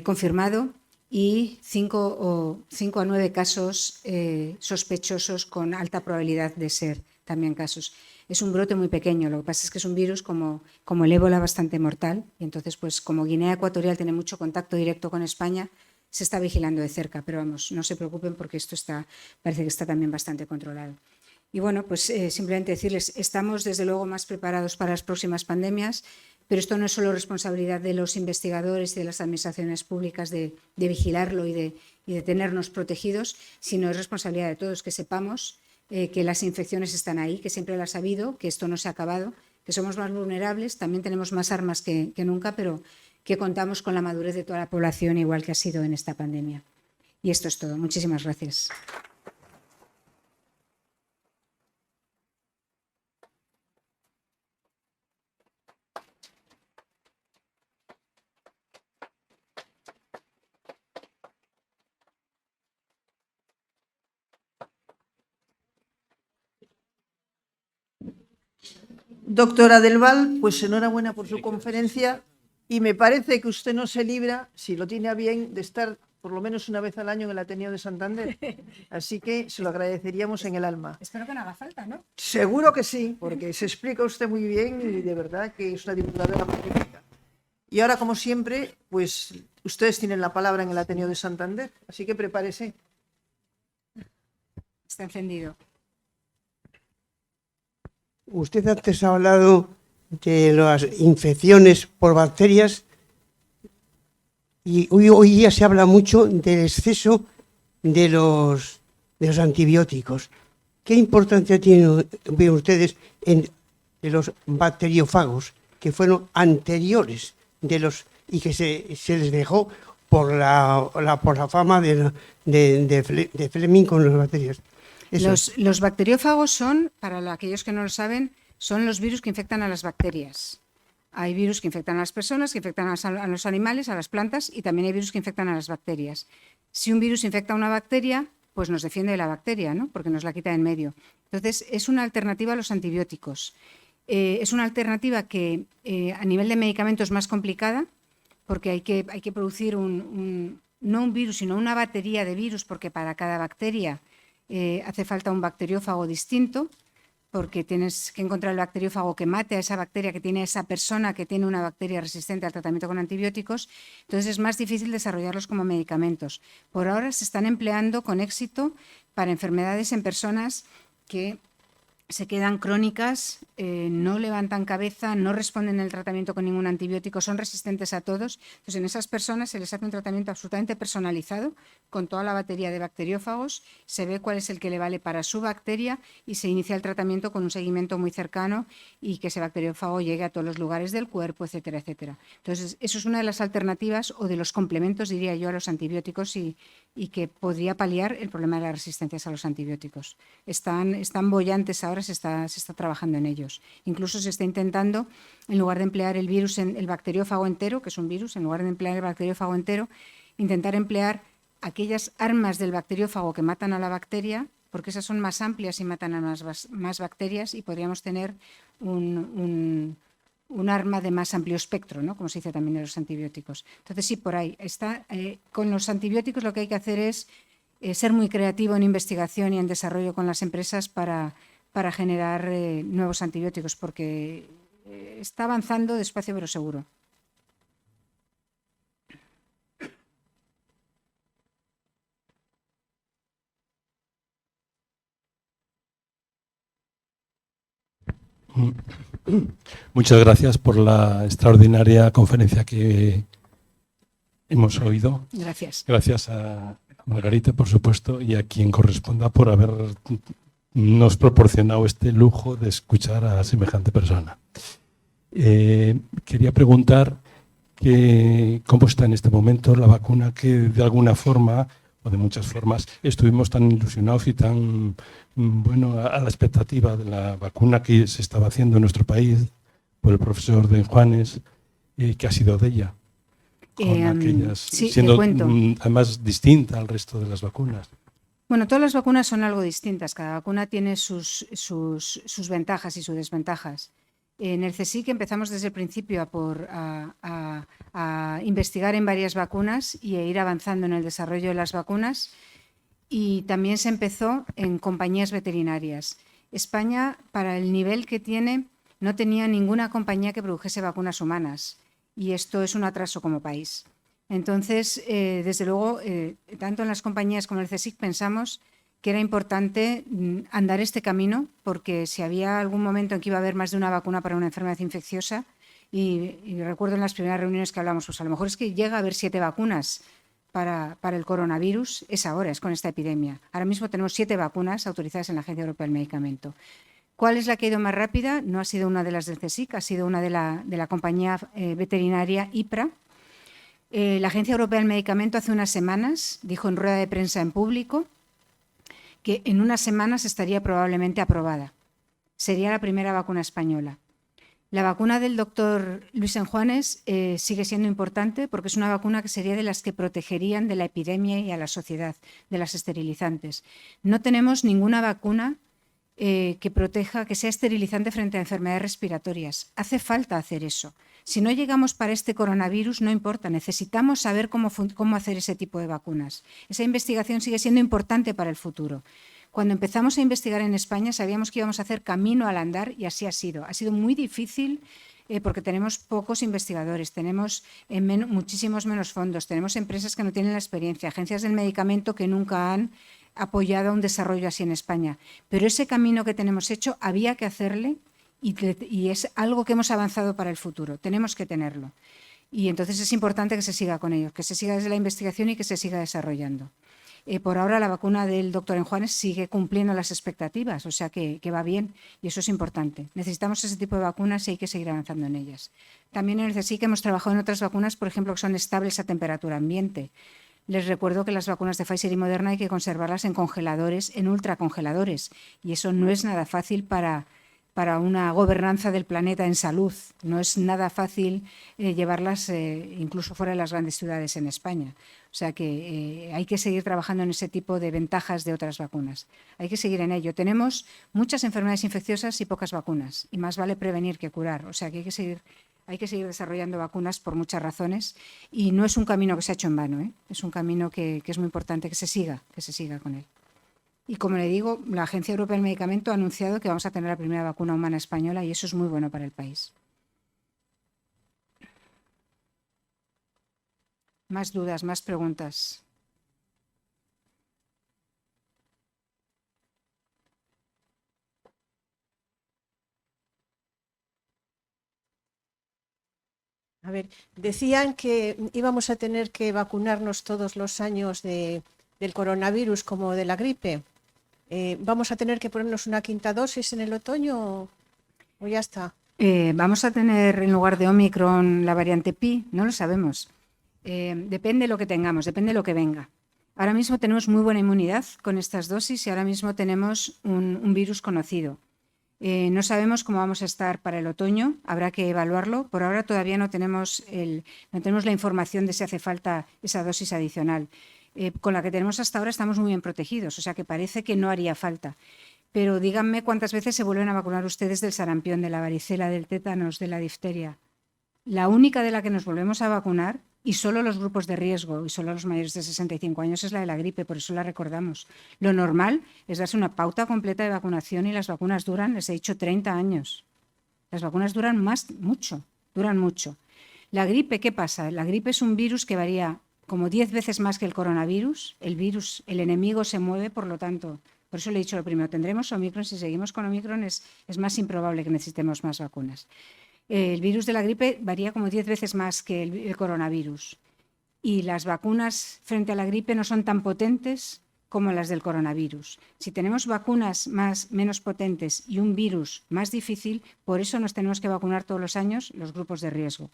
confirmado y 5 a 9 casos sospechosos con alta probabilidad de ser también casos. Es un brote muy pequeño, lo que pasa es que es un virus como el ébola bastante mortal y entonces pues como Guinea Ecuatorial tiene mucho contacto directo con España, se está vigilando de cerca, pero vamos, no se preocupen porque esto parece que está también bastante controlado. Y bueno, pues simplemente decirles, estamos desde luego más preparados para las próximas pandemias, pero esto no es solo responsabilidad de los investigadores y de las administraciones públicas de vigilarlo y de tenernos protegidos, sino es responsabilidad de todos que sepamos que las infecciones están ahí, que siempre las ha habido, que esto no se ha acabado, que somos más vulnerables, también tenemos más armas que nunca, pero que contamos con la madurez de toda la población, igual que ha sido en esta pandemia. Y esto es todo. Muchísimas gracias. Doctora Del Val, pues enhorabuena por su conferencia y me parece que usted no se libra, si lo tiene a bien, de estar por lo menos una vez al año en el Ateneo de Santander. Así que se lo agradeceríamos en el alma. Espero que no haga falta, ¿no? Seguro que sí, porque se explica usted muy bien y de verdad que es una divulgadora magnífica. Y ahora, como siempre, pues ustedes tienen la palabra en el Ateneo de Santander, así que prepárese. Está encendido. Usted antes ha hablado de las infecciones por bacterias y hoy día se habla mucho del exceso de los antibióticos. ¿Qué importancia tienen ustedes de los bacteriófagos que fueron anteriores de los y que se les dejó por la fama de Fleming con las bacterias. Los bacteriófagos son, para aquellos que no lo saben, son los virus que infectan a las bacterias. Hay virus que infectan a las personas, que infectan a los animales, a las plantas, y también hay virus que infectan a las bacterias. Si un virus infecta a una bacteria, pues nos defiende de la bacteria, ¿no? Porque nos la quita de en medio. Entonces, es una alternativa a los antibióticos. Es una alternativa que a nivel de medicamento es más complicada, porque hay que producir no un virus, sino una batería de virus, porque para cada bacteria hace falta un bacteriófago distinto, porque tienes que encontrar el bacteriófago que mate a esa bacteria que tiene esa persona que tiene una bacteria resistente al tratamiento con antibióticos. Entonces es más difícil desarrollarlos como medicamentos. Por ahora se están empleando con éxito para enfermedades en personas que se quedan crónicas, no levantan cabeza, no responden al tratamiento con ningún antibiótico, son resistentes a todos. Entonces, en esas personas se les hace un tratamiento absolutamente personalizado con toda la batería de bacteriófagos, se ve cuál es el que le vale para su bacteria y se inicia el tratamiento con un seguimiento muy cercano y que ese bacteriófago llegue a todos los lugares del cuerpo, etcétera, etcétera. Entonces, eso es una de las alternativas o de los complementos, diría yo, a los antibióticos y que podría paliar el problema de las resistencias a los antibióticos. Están bollantes ahora, se está trabajando en ellos. Incluso se está intentando, en lugar de emplear el virus, el bacteriófago entero, que es un virus, en lugar de emplear el bacteriófago entero, intentar emplear aquellas armas del bacteriófago que matan a la bacteria, porque esas son más amplias y matan a más bacterias y podríamos tener un arma de más amplio espectro, ¿no? Como se dice también en los antibióticos. Entonces sí, por ahí está. Con los antibióticos lo que hay que hacer es ser muy creativo en investigación y en desarrollo con las empresas para generar nuevos antibióticos, porque está avanzando despacio pero seguro. Muchas gracias por la extraordinaria conferencia que hemos oído. Gracias. Gracias a Margarita, por supuesto, y a quien corresponda por habernos proporcionado este lujo de escuchar a semejante persona. Quería preguntar cómo está en este momento la vacuna que de alguna forma o de muchas formas estuvimos tan ilusionados y tan a la expectativa de la vacuna que se estaba haciendo en nuestro país por el profesor de Juanes, que ha sido de ella, con aquellas, sí, siendo te cuento. además distinta al resto de las vacunas. Bueno, todas las vacunas son algo distintas. Cada vacuna tiene sus ventajas y sus desventajas. En el CSIC empezamos desde el principio a investigar en varias vacunas y a ir avanzando en el desarrollo de las vacunas, y también se empezó en compañías veterinarias. España, para el nivel que tiene, no tenía ninguna compañía que produjese vacunas humanas, y esto es un atraso como país. Entonces, desde luego, tanto en las compañías como en el CSIC pensamos que era importante andar este camino, porque si había algún momento en que iba a haber más de una vacuna para una enfermedad infecciosa, y recuerdo en las primeras reuniones que hablamos, pues a lo mejor es que llega a haber 7 vacunas para el coronavirus, es ahora, es con esta epidemia. Ahora mismo tenemos 7 vacunas autorizadas en la Agencia Europea del Medicamento. ¿Cuál es la que ha ido más rápida? No ha sido una de las del CSIC, ha sido una de la compañía veterinaria IPRA. La Agencia Europea del Medicamento hace unas semanas dijo en rueda de prensa en público que en unas semanas estaría probablemente aprobada. Sería la primera vacuna española. La vacuna del doctor Luis Juanes sigue siendo importante porque es una vacuna que sería de las que protegerían de la epidemia y a la sociedad, de las esterilizantes. No tenemos ninguna vacuna que proteja, que sea esterilizante frente a enfermedades respiratorias. Hace falta hacer eso. Si no llegamos para este coronavirus, no importa, necesitamos saber cómo hacer ese tipo de vacunas. Esa investigación sigue siendo importante para el futuro. Cuando empezamos a investigar en España sabíamos que íbamos a hacer camino al andar y así ha sido. Ha sido muy difícil porque tenemos pocos investigadores, tenemos muchísimos menos fondos, tenemos empresas que no tienen la experiencia, agencias del medicamento que nunca han apoyado un desarrollo así en España. Pero ese camino que tenemos hecho había que hacerle y es algo que hemos avanzado para el futuro. Tenemos que tenerlo. Y entonces es importante que se siga con ello, que se siga desde la investigación y que se siga desarrollando. Por ahora la vacuna del doctor Enjuanes sigue cumpliendo las expectativas, o sea que va bien y eso es importante. Necesitamos ese tipo de vacunas y hay que seguir avanzando en ellas. También en el CSIC hemos trabajado en otras vacunas, por ejemplo, que son estables a temperatura ambiente. Les recuerdo que las vacunas de Pfizer y Moderna hay que conservarlas en congeladores, en ultracongeladores, y eso no es nada fácil para una gobernanza del planeta en salud. No es nada fácil llevarlas incluso fuera de las grandes ciudades en España. O sea que hay que seguir trabajando en ese tipo de ventajas de otras vacunas. Hay que seguir en ello. Tenemos muchas enfermedades infecciosas y pocas vacunas, y más vale prevenir que curar. O sea que hay que seguir desarrollando vacunas por muchas razones y no es un camino que se ha hecho en vano, ¿eh? Es un camino que es muy importante que se siga con él. Y como le digo, la Agencia Europea del Medicamento ha anunciado que vamos a tener la primera vacuna humana española y eso es muy bueno para el país. Más dudas, más preguntas. A ver, decían que íbamos a tener que vacunarnos todos los años del coronavirus como de la gripe. ¿Vamos a tener que ponernos una quinta dosis en el otoño o ya está? Vamos a tener en lugar de Omicron la variante Pi, no lo sabemos. Depende de lo que tengamos, depende de lo que venga. Ahora mismo tenemos muy buena inmunidad con estas dosis y ahora mismo tenemos un virus conocido. No sabemos cómo vamos a estar para el otoño, habrá que evaluarlo. Por ahora todavía no tenemos la información de si hace falta esa dosis adicional. Con la que tenemos hasta ahora estamos muy bien protegidos, o sea que parece que no haría falta. Pero díganme cuántas veces se vuelven a vacunar ustedes del sarampión, de la varicela, del tétanos, de la difteria. La única de la que nos volvemos a vacunar, y solo los grupos de riesgo, y solo los mayores de 65 años, es la de la gripe, por eso la recordamos. Lo normal es darse una pauta completa de vacunación y las vacunas duran, les he dicho, 30 años. Las vacunas duran mucho. La gripe, ¿qué pasa? La gripe es un virus que varía como 10 veces más que el coronavirus. El enemigo se mueve, por lo tanto, por eso le he dicho lo primero, tendremos Omicron, si seguimos con Omicron es más improbable que necesitemos más vacunas. El virus de la gripe varía como 10 veces más que el coronavirus. Y las vacunas frente a la gripe no son tan potentes como las del coronavirus. Si tenemos vacunas menos potentes y un virus más difícil, por eso nos tenemos que vacunar todos los años los grupos de riesgo.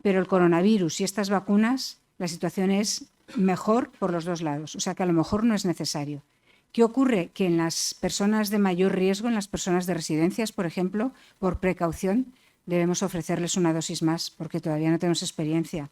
Pero el coronavirus y estas vacunas, la situación es mejor por los dos lados. O sea que a lo mejor no es necesario. ¿Qué ocurre? Que en las personas de mayor riesgo, en las personas de residencias, por ejemplo, por precaución, debemos ofrecerles una dosis más porque todavía no tenemos experiencia.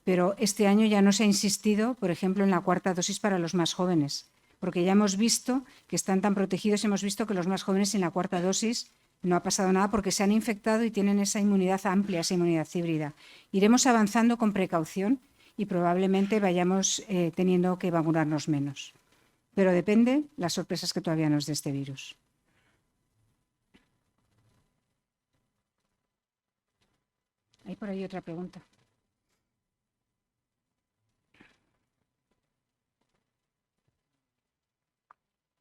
Pero este año ya no se ha insistido, por ejemplo, en la cuarta dosis para los más jóvenes, porque ya hemos visto que están tan protegidos, hemos visto que los más jóvenes en la cuarta dosis no ha pasado nada porque se han infectado y tienen esa inmunidad amplia, esa inmunidad híbrida. Iremos avanzando con precaución y probablemente vayamos teniendo que vacunarnos menos. Pero depende las sorpresas que todavía nos dé este virus. Hay por ahí otra pregunta.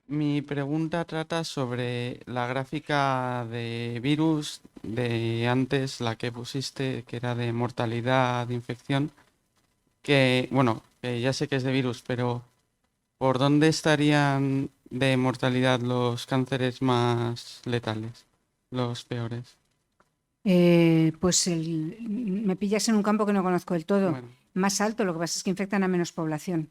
Mi pregunta trata sobre la gráfica de virus de antes, la que pusiste, que era de mortalidad, de infección, que, bueno, que ya sé que es de virus, pero ¿por dónde estarían de mortalidad los cánceres más letales, los peores? Pues me pillas en un campo que no conozco del todo. Bueno. Más alto, lo que pasa es que infectan a menos población.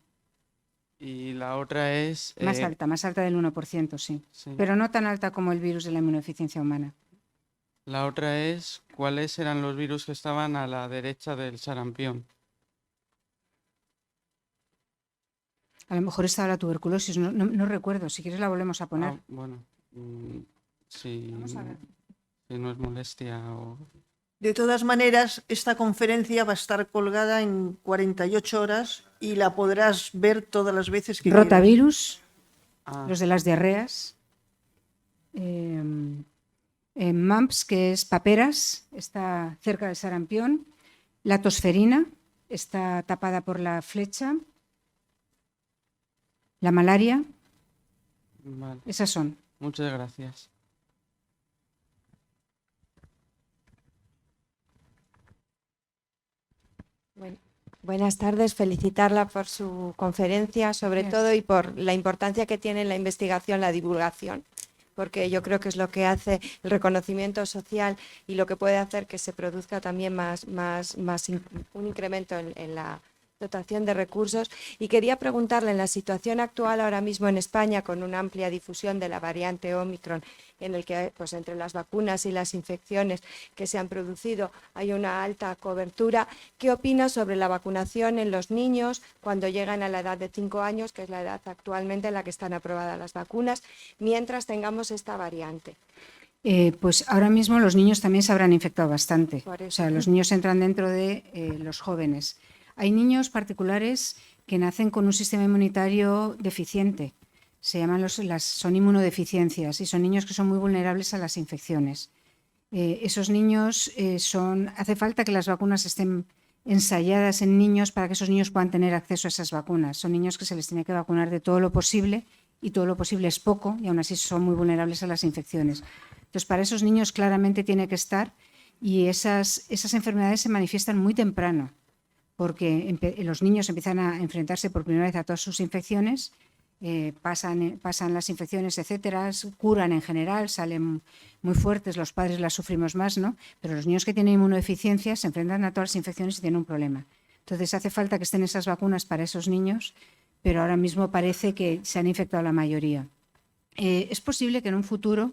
Y la otra es... Más alta del 1%, sí. sí. Pero no tan alta como el virus de la inmunodeficiencia humana. La otra es, ¿cuáles eran los virus que estaban a la derecha del sarampión? A lo mejor estaba la tuberculosis, no recuerdo. Si quieres la volvemos a poner. Bueno, si Vamos a ver. no es molestia o... De todas maneras, esta conferencia va a estar colgada en 48 horas y la podrás ver todas las veces que quieras. Rotavirus, Ah, los de las diarreas. Mumps, que es paperas, está cerca del sarampión. La tosferina, está tapada por la flecha. La malaria, vale. esas son. Muchas gracias. Bueno, Buenas tardes, felicitarla por su conferencia, sobre todo, y por la importancia que tiene en la investigación, la divulgación, porque yo creo que es lo que hace el reconocimiento social y lo que puede hacer que se produzca también un incremento en la dotación de recursos. Y quería preguntarle, en la situación actual ahora mismo en España, con una amplia difusión de la variante Omicron, en el que pues, entre las vacunas y las infecciones que se han producido hay una alta cobertura, ¿qué opina sobre la vacunación en los niños cuando llegan a la edad de 5 años, que es la edad actualmente en la que están aprobadas las vacunas, mientras tengamos esta variante? Pues ahora mismo los niños también se habrán infectado bastante. Por eso. O sea, los niños entran dentro de los jóvenes. Hay niños particulares que nacen con un sistema inmunitario deficiente. Se llaman son inmunodeficiencias y son niños que son muy vulnerables a las infecciones. Esos niños hace falta que las vacunas estén ensayadas en niños para que esos niños puedan tener acceso a esas vacunas. Son niños que se les tiene que vacunar de todo lo posible y todo lo posible es poco y aún así son muy vulnerables a las infecciones. Entonces, para esos niños claramente tiene que estar, y esas enfermedades se manifiestan muy temprano, porque los niños empiezan a enfrentarse por primera vez a todas sus infecciones, pasan las infecciones, etcétera, curan en general, salen muy fuertes, los padres las sufrimos más, ¿no? Pero los niños que tienen inmunodeficiencia se enfrentan a todas las infecciones y tienen un problema. Entonces hace falta que estén esas vacunas para esos niños, pero ahora mismo parece que se han infectado la mayoría. Es posible que en un futuro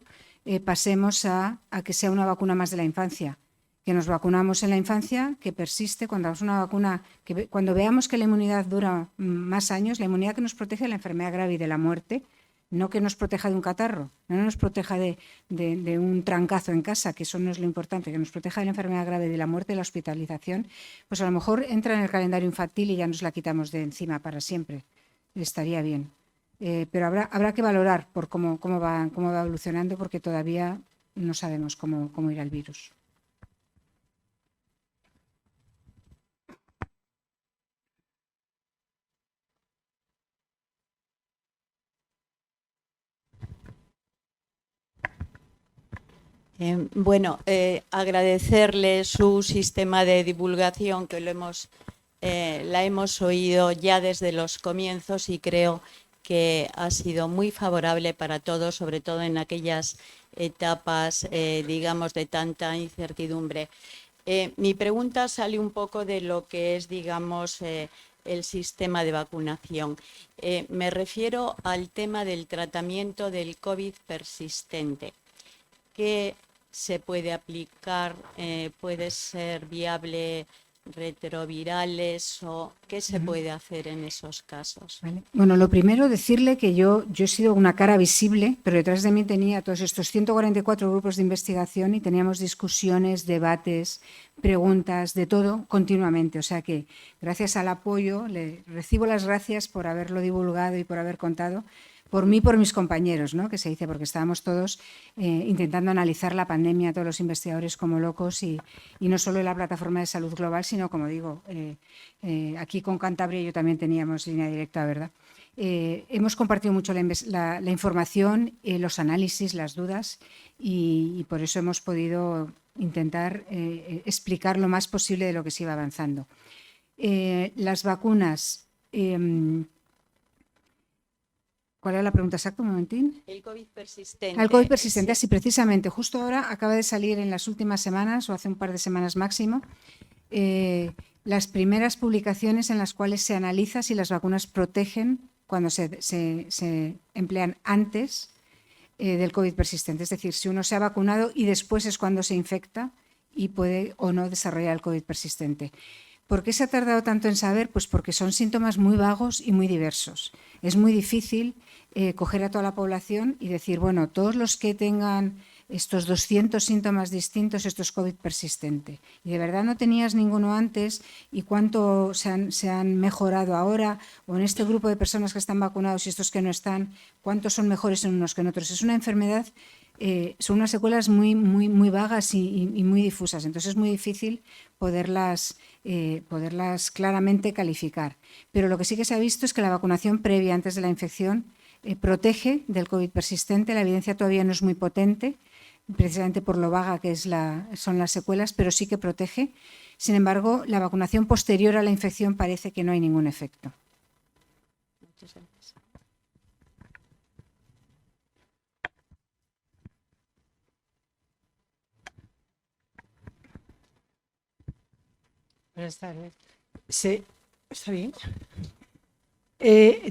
pasemos a que sea una vacuna más de la infancia, que nos vacunamos en la infancia, que persiste cuando damos una vacuna, cuando veamos que la inmunidad dura más años, la inmunidad que nos protege de la enfermedad grave y de la muerte, no que nos proteja de un catarro, no nos proteja de un trancazo en casa, que eso no es lo importante, que nos proteja de la enfermedad grave, de la muerte, de la hospitalización, pues a lo mejor entra en el calendario infantil y ya nos la quitamos de encima para siempre. Estaría bien. Pero habrá que valorar por cómo va evolucionando, porque todavía no sabemos cómo irá el virus. Bueno, agradecerle su sistema de divulgación, que la hemos oído ya desde los comienzos y creo que ha sido muy favorable para todos, sobre todo en aquellas etapas, digamos, de tanta incertidumbre. Mi pregunta sale un poco de lo que es, digamos, el sistema de vacunación. Me refiero al tema del tratamiento del COVID persistente. ¿Qué se puede aplicar? ¿Puede ser viable retrovirales o qué se puede hacer en esos casos? Vale. Bueno, lo primero, decirle que yo he sido una cara visible, pero detrás de mí tenía todos estos 144 grupos de investigación y teníamos discusiones, debates, preguntas, de todo continuamente. O sea que gracias al apoyo, le recibo las gracias por haberlo divulgado y por haber contado. Por mí, por mis compañeros, ¿no? Que se dice, porque estábamos todos intentando analizar la pandemia, todos los investigadores como locos, y no solo en la plataforma de salud global, sino, como digo, aquí con Cantabria yo también teníamos línea directa, ¿verdad? Hemos compartido mucho la información, los análisis, las dudas, y por eso hemos podido intentar explicar lo más posible de lo que se iba avanzando. Las vacunas... ¿Cuál era la pregunta exacta? Un momentín. El COVID persistente. El COVID persistente, sí, precisamente. Justo ahora acaba de salir en las últimas semanas, o hace un par de semanas máximo, las primeras publicaciones en las cuales se analiza si las vacunas protegen cuando se emplean antes del COVID persistente. Es decir, si uno se ha vacunado y después es cuando se infecta y puede o no desarrollar el COVID persistente. ¿Por qué se ha tardado tanto en saber? Pues porque son síntomas muy vagos y muy diversos. Es muy difícil coger a toda la población y decir, bueno, todos los que tengan estos 200 síntomas distintos, esto es COVID persistente. Y de verdad no tenías ninguno antes, y cuánto se han mejorado ahora, o en este grupo de personas que están vacunados y estos que no están, cuántos son mejores en unos que en otros. Es una enfermedad, son unas secuelas muy, muy, muy vagas y muy difusas. Entonces es muy difícil poderlas claramente calificar. Pero lo que sí que se ha visto es que la vacunación previa, antes de la infección, protege del COVID persistente. La evidencia todavía no es muy potente, precisamente por lo vaga que son las secuelas, pero sí que protege. Sin embargo, la vacunación posterior a la infección parece que no hay ningún efecto. Muchas gracias. Buenas tardes. Sí, ¿está bien?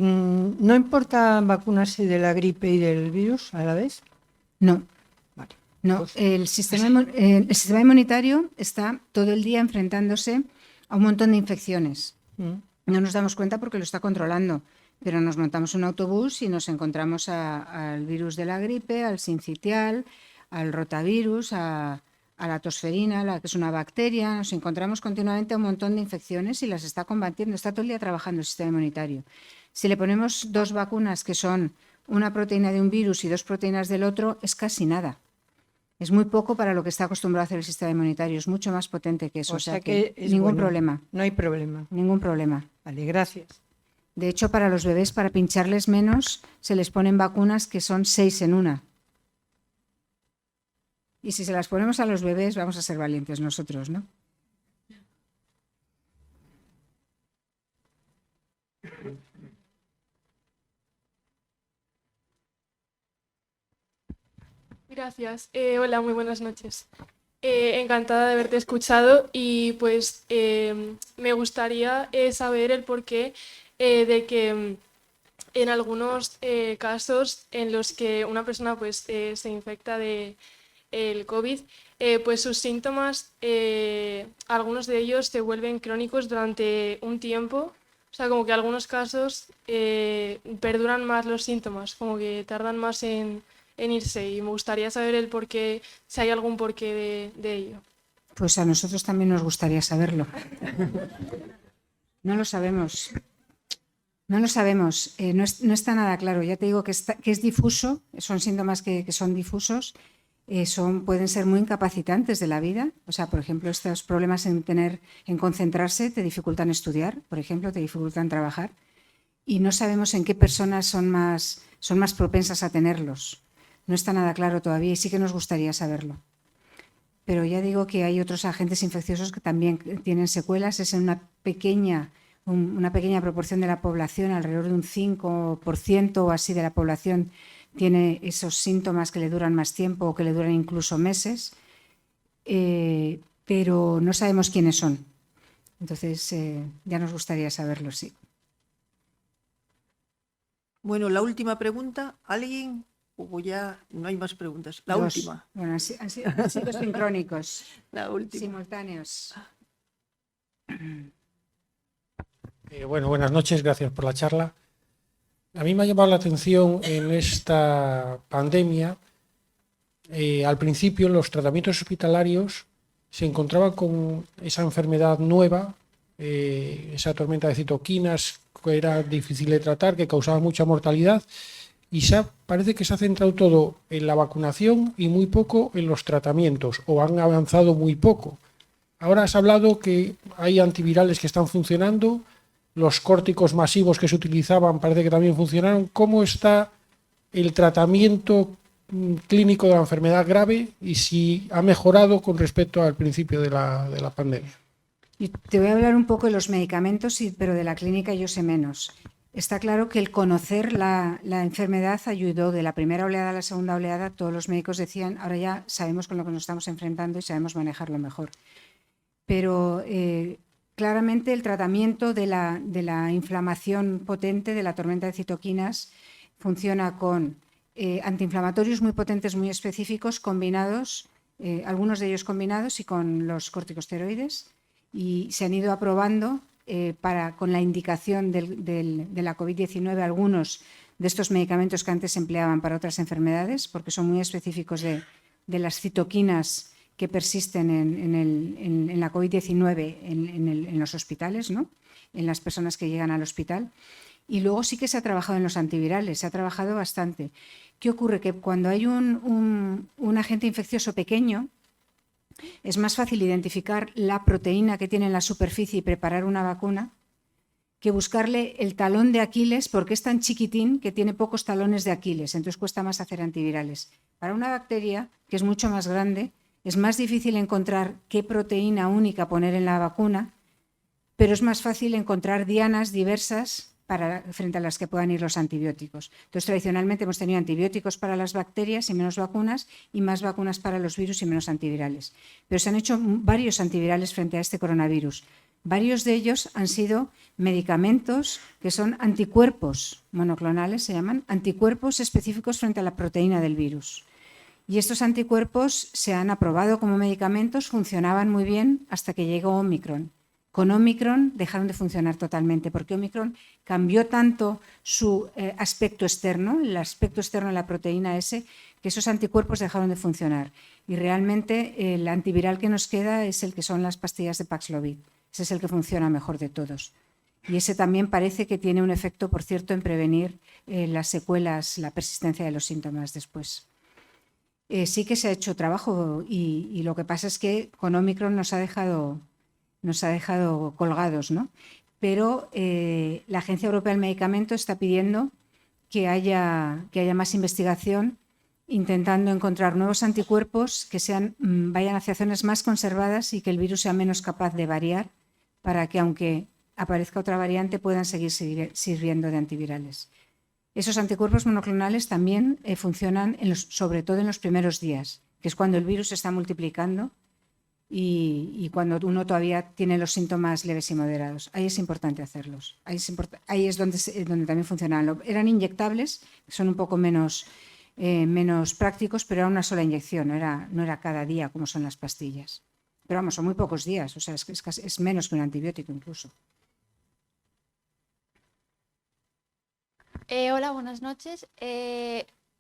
¿No importa vacunarse de la gripe y del virus a la vez? No. Vale. No, Pues- el sistema inmunitario está todo el día enfrentándose a un montón de infecciones. No nos damos cuenta porque lo está controlando, pero nos montamos un autobús y nos encontramos al virus de la gripe, al sincitial, al rotavirus, a la tosferina, que es una bacteria. Nos encontramos continuamente a un montón de infecciones y las está combatiendo. Está todo el día trabajando el sistema inmunitario. Si le ponemos 2 vacunas que son una proteína de un virus y 2 proteínas del otro, es casi nada. Es muy poco para lo que está acostumbrado a hacer el sistema inmunitario. Es mucho más potente que eso. O sea que es ningún bueno. problema. No hay problema. Ningún problema. Vale, gracias. De hecho, para los bebés, para pincharles menos, se les ponen vacunas que son 6 en una. Y si se las ponemos a los bebés, vamos a ser valientes nosotros, ¿no? Gracias. Hola, muy buenas noches. Encantada de haberte escuchado y pues me gustaría saber el porqué de que en algunos casos en los que una persona pues se infecta de el COVID, pues sus síntomas, algunos de ellos se vuelven crónicos durante un tiempo. O sea, como que en algunos casos perduran más los síntomas, como que tardan más en irse, y me gustaría saber el porqué, si hay algún porqué de ello. Pues a nosotros también nos gustaría saberlo. No lo sabemos. No lo sabemos. No está nada claro. Ya te digo que es difuso, son síntomas que son difusos, pueden ser muy incapacitantes de la vida. O sea, por ejemplo, estos problemas en concentrarse te dificultan estudiar, por ejemplo, te dificultan trabajar, y no sabemos en qué personas son más propensas a tenerlos. No está nada claro todavía y sí que nos gustaría saberlo. Pero ya digo que hay otros agentes infecciosos que también tienen secuelas. Es en una pequeña proporción de la población, alrededor de un 5% o así de la población tiene esos síntomas que le duran más tiempo o que le duran incluso meses, pero no sabemos quiénes son. Entonces, ya nos gustaría saberlo, sí. Bueno, la última pregunta. ¿Alguien? O ya no hay más preguntas. La 2. última. Bueno, han sido sincrónicos. La última. Simultáneos. Bueno, buenas noches, gracias por la charla. A mí me ha llamado la atención en esta pandemia, al principio los tratamientos hospitalarios se encontraban con esa enfermedad nueva, esa tormenta de citoquinas que era difícil de tratar, que causaba mucha mortalidad, y parece que se ha centrado todo en la vacunación y muy poco en los tratamientos, o han avanzado muy poco. Ahora has hablado que hay antivirales que están funcionando, los córticos masivos que se utilizaban parece que también funcionaron. ¿Cómo está el tratamiento clínico de la enfermedad grave y si ha mejorado con respecto al principio de la pandemia? Y te voy a hablar un poco de los medicamentos, pero de la clínica yo sé menos. Está claro que el conocer la enfermedad ayudó. De la primera oleada a la segunda oleada, todos los médicos decían, ahora ya sabemos con lo que nos estamos enfrentando y sabemos manejarlo mejor. Pero claramente el tratamiento de la inflamación potente, de la tormenta de citoquinas, funciona con antiinflamatorios muy potentes, muy específicos, combinados, algunos de ellos combinados y con los corticosteroides, y se han ido aprobando con la indicación de la COVID-19 algunos de estos medicamentos que antes se empleaban para otras enfermedades, porque son muy específicos de las citoquinas que persisten en la COVID-19 en los hospitales, ¿no? En las personas que llegan al hospital. Y luego sí que se ha trabajado en los antivirales, se ha trabajado bastante. ¿Qué ocurre? Que cuando hay un agente infeccioso pequeño, es más fácil identificar la proteína que tiene en la superficie y preparar una vacuna que buscarle el talón de Aquiles, porque es tan chiquitín que tiene pocos talones de Aquiles, entonces cuesta más hacer antivirales. Para una bacteria, que es mucho más grande, Es más difícil encontrar qué proteína única poner en la vacuna, pero es más fácil encontrar dianas diversas frente a las que puedan ir los antibióticos. Entonces, tradicionalmente hemos tenido antibióticos para las bacterias y menos vacunas, y más vacunas para los virus y menos antivirales. Pero se han hecho varios antivirales frente a este coronavirus. Varios de ellos han sido medicamentos que son anticuerpos monoclonales, se llaman anticuerpos específicos frente a la proteína del virus. Y estos anticuerpos se han aprobado como medicamentos, funcionaban muy bien hasta que llegó Omicron. Con Omicron dejaron de funcionar totalmente, porque Omicron cambió tanto su aspecto externo, el aspecto externo de la proteína S, que esos anticuerpos dejaron de funcionar. Y realmente el antiviral que nos queda es el que son las pastillas de Paxlovid. Ese es el que funciona mejor de todos. Y ese también parece que tiene un efecto, por cierto, en prevenir las secuelas, la persistencia de los síntomas después. Sí que se ha hecho trabajo y lo que pasa es que con Omicron nos ha dejado colgados, ¿no? Pero la Agencia Europea del Medicamento está pidiendo que haya más investigación, intentando encontrar nuevos anticuerpos que vayan hacia zonas más conservadas y que el virus sea menos capaz de variar, para que, aunque aparezca otra variante, puedan seguir sirviendo de antivirales. Esos anticuerpos monoclonales también funcionan sobre todo en los primeros días, que es cuando el virus se está multiplicando y cuando uno todavía tiene los síntomas leves y moderados. Ahí es importante hacerlos. Ahí es donde también funcionan. Eran inyectables, son un poco menos prácticos, pero era una sola inyección, no era cada día como son las pastillas. Pero vamos, son muy pocos días, o sea, es menos que un antibiótico incluso. Hola, buenas noches.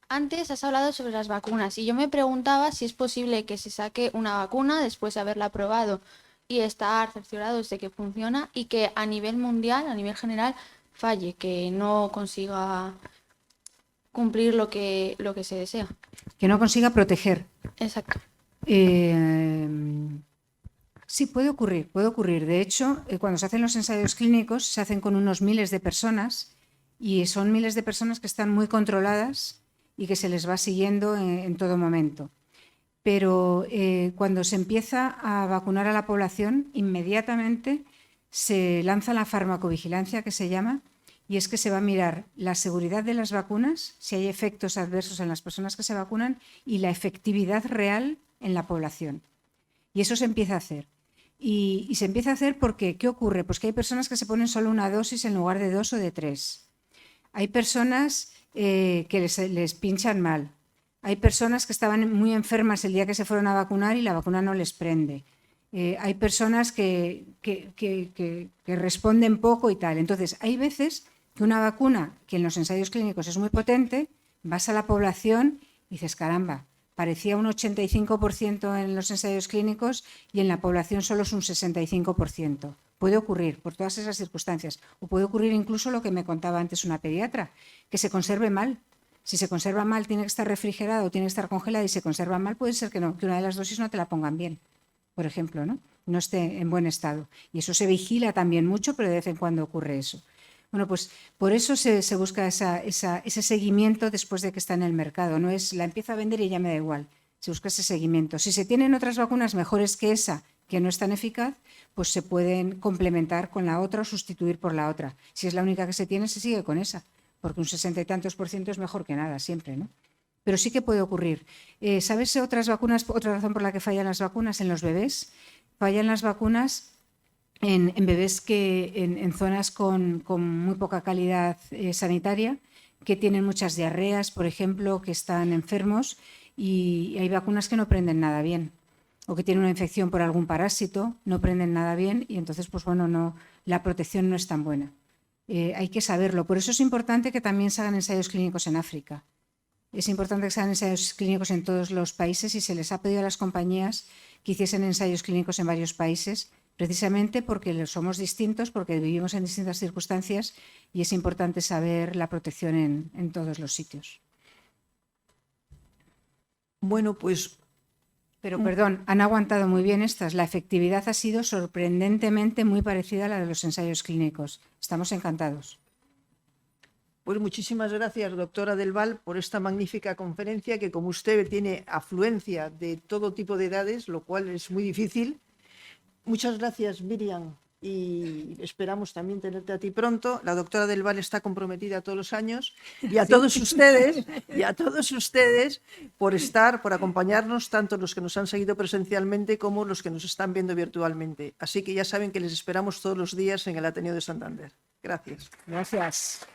Antes has hablado sobre las vacunas y yo me preguntaba si es posible que se saque una vacuna después de haberla probado y estar cerciorados de que funciona y que a nivel mundial, a nivel general, falle, que no consiga cumplir lo que se desea. Que no consiga proteger. Exacto. Sí, puede ocurrir. De hecho, cuando se hacen los ensayos clínicos, se hacen con unos miles de personas y son miles de personas que están muy controladas y que se les va siguiendo en todo momento. Pero cuando se empieza a vacunar a la población, inmediatamente se lanza la farmacovigilancia, que se llama, y es que se va a mirar la seguridad de las vacunas, si hay efectos adversos en las personas que se vacunan y la efectividad real en la población. Y eso se empieza a hacer. Y se empieza a hacer porque, ¿qué ocurre? Pues que hay personas que se ponen solo una dosis en lugar de 2 o de 3. Hay personas que les pinchan mal. Hay personas que estaban muy enfermas el día que se fueron a vacunar y la vacuna no les prende. Hay personas que responden poco y tal. Entonces, hay veces que una vacuna que en los ensayos clínicos es muy potente, vas a la población y dices, caramba, parecía un 85% en los ensayos clínicos y en la población solo es un 65%. Puede ocurrir por todas esas circunstancias. O puede ocurrir incluso lo que me contaba antes una pediatra, que se conserve mal. Si se conserva mal, tiene que estar refrigerada o tiene que estar congelada y se conserva mal, puede ser que una de las dosis no te la pongan bien, por ejemplo, no esté en buen estado. Y eso se vigila también mucho, pero de vez en cuando ocurre eso. Bueno, pues por eso se busca ese seguimiento después de que está en el mercado. No es la empiezo a vender y ya me da igual. Se busca ese seguimiento. Si se tienen otras vacunas mejores que esa, que no es tan eficaz, pues se pueden complementar con la otra o sustituir por la otra. Si es la única que se tiene, se sigue con esa, porque un 60 y tantos % es mejor que nada, siempre, ¿no? Pero sí que puede ocurrir. ¿Sabes otras vacunas, otra razón por la que fallan las vacunas en los bebés? Fallan las vacunas en bebés que en zonas con muy poca calidad sanitaria, que tienen muchas diarreas, por ejemplo, que están enfermos y hay vacunas que no prenden nada bien o que tienen una infección por algún parásito, no prenden nada bien y entonces, pues bueno, la protección no es tan buena. Hay que saberlo. Por eso es importante que también se hagan ensayos clínicos en África. Es importante que se hagan ensayos clínicos en todos los países y se les ha pedido a las compañías que hiciesen ensayos clínicos en varios países, precisamente porque somos distintos, porque vivimos en distintas circunstancias y es importante saber la protección en todos los sitios. Bueno, pues... Pero, perdón, han aguantado muy bien estas. La efectividad ha sido sorprendentemente muy parecida a la de los ensayos clínicos. Estamos encantados. Pues muchísimas gracias, doctora Del Val, por esta magnífica conferencia que, como usted, tiene afluencia de todo tipo de edades, lo cual es muy difícil. Muchas gracias, Miriam, y esperamos también tenerte a ti pronto. La doctora Del Val está comprometida todos los años y a todos ustedes por estar, por acompañarnos, tanto los que nos han seguido presencialmente como los que nos están viendo virtualmente. Así que ya saben que les esperamos todos los días en el Ateneo de Santander. Gracias. Gracias.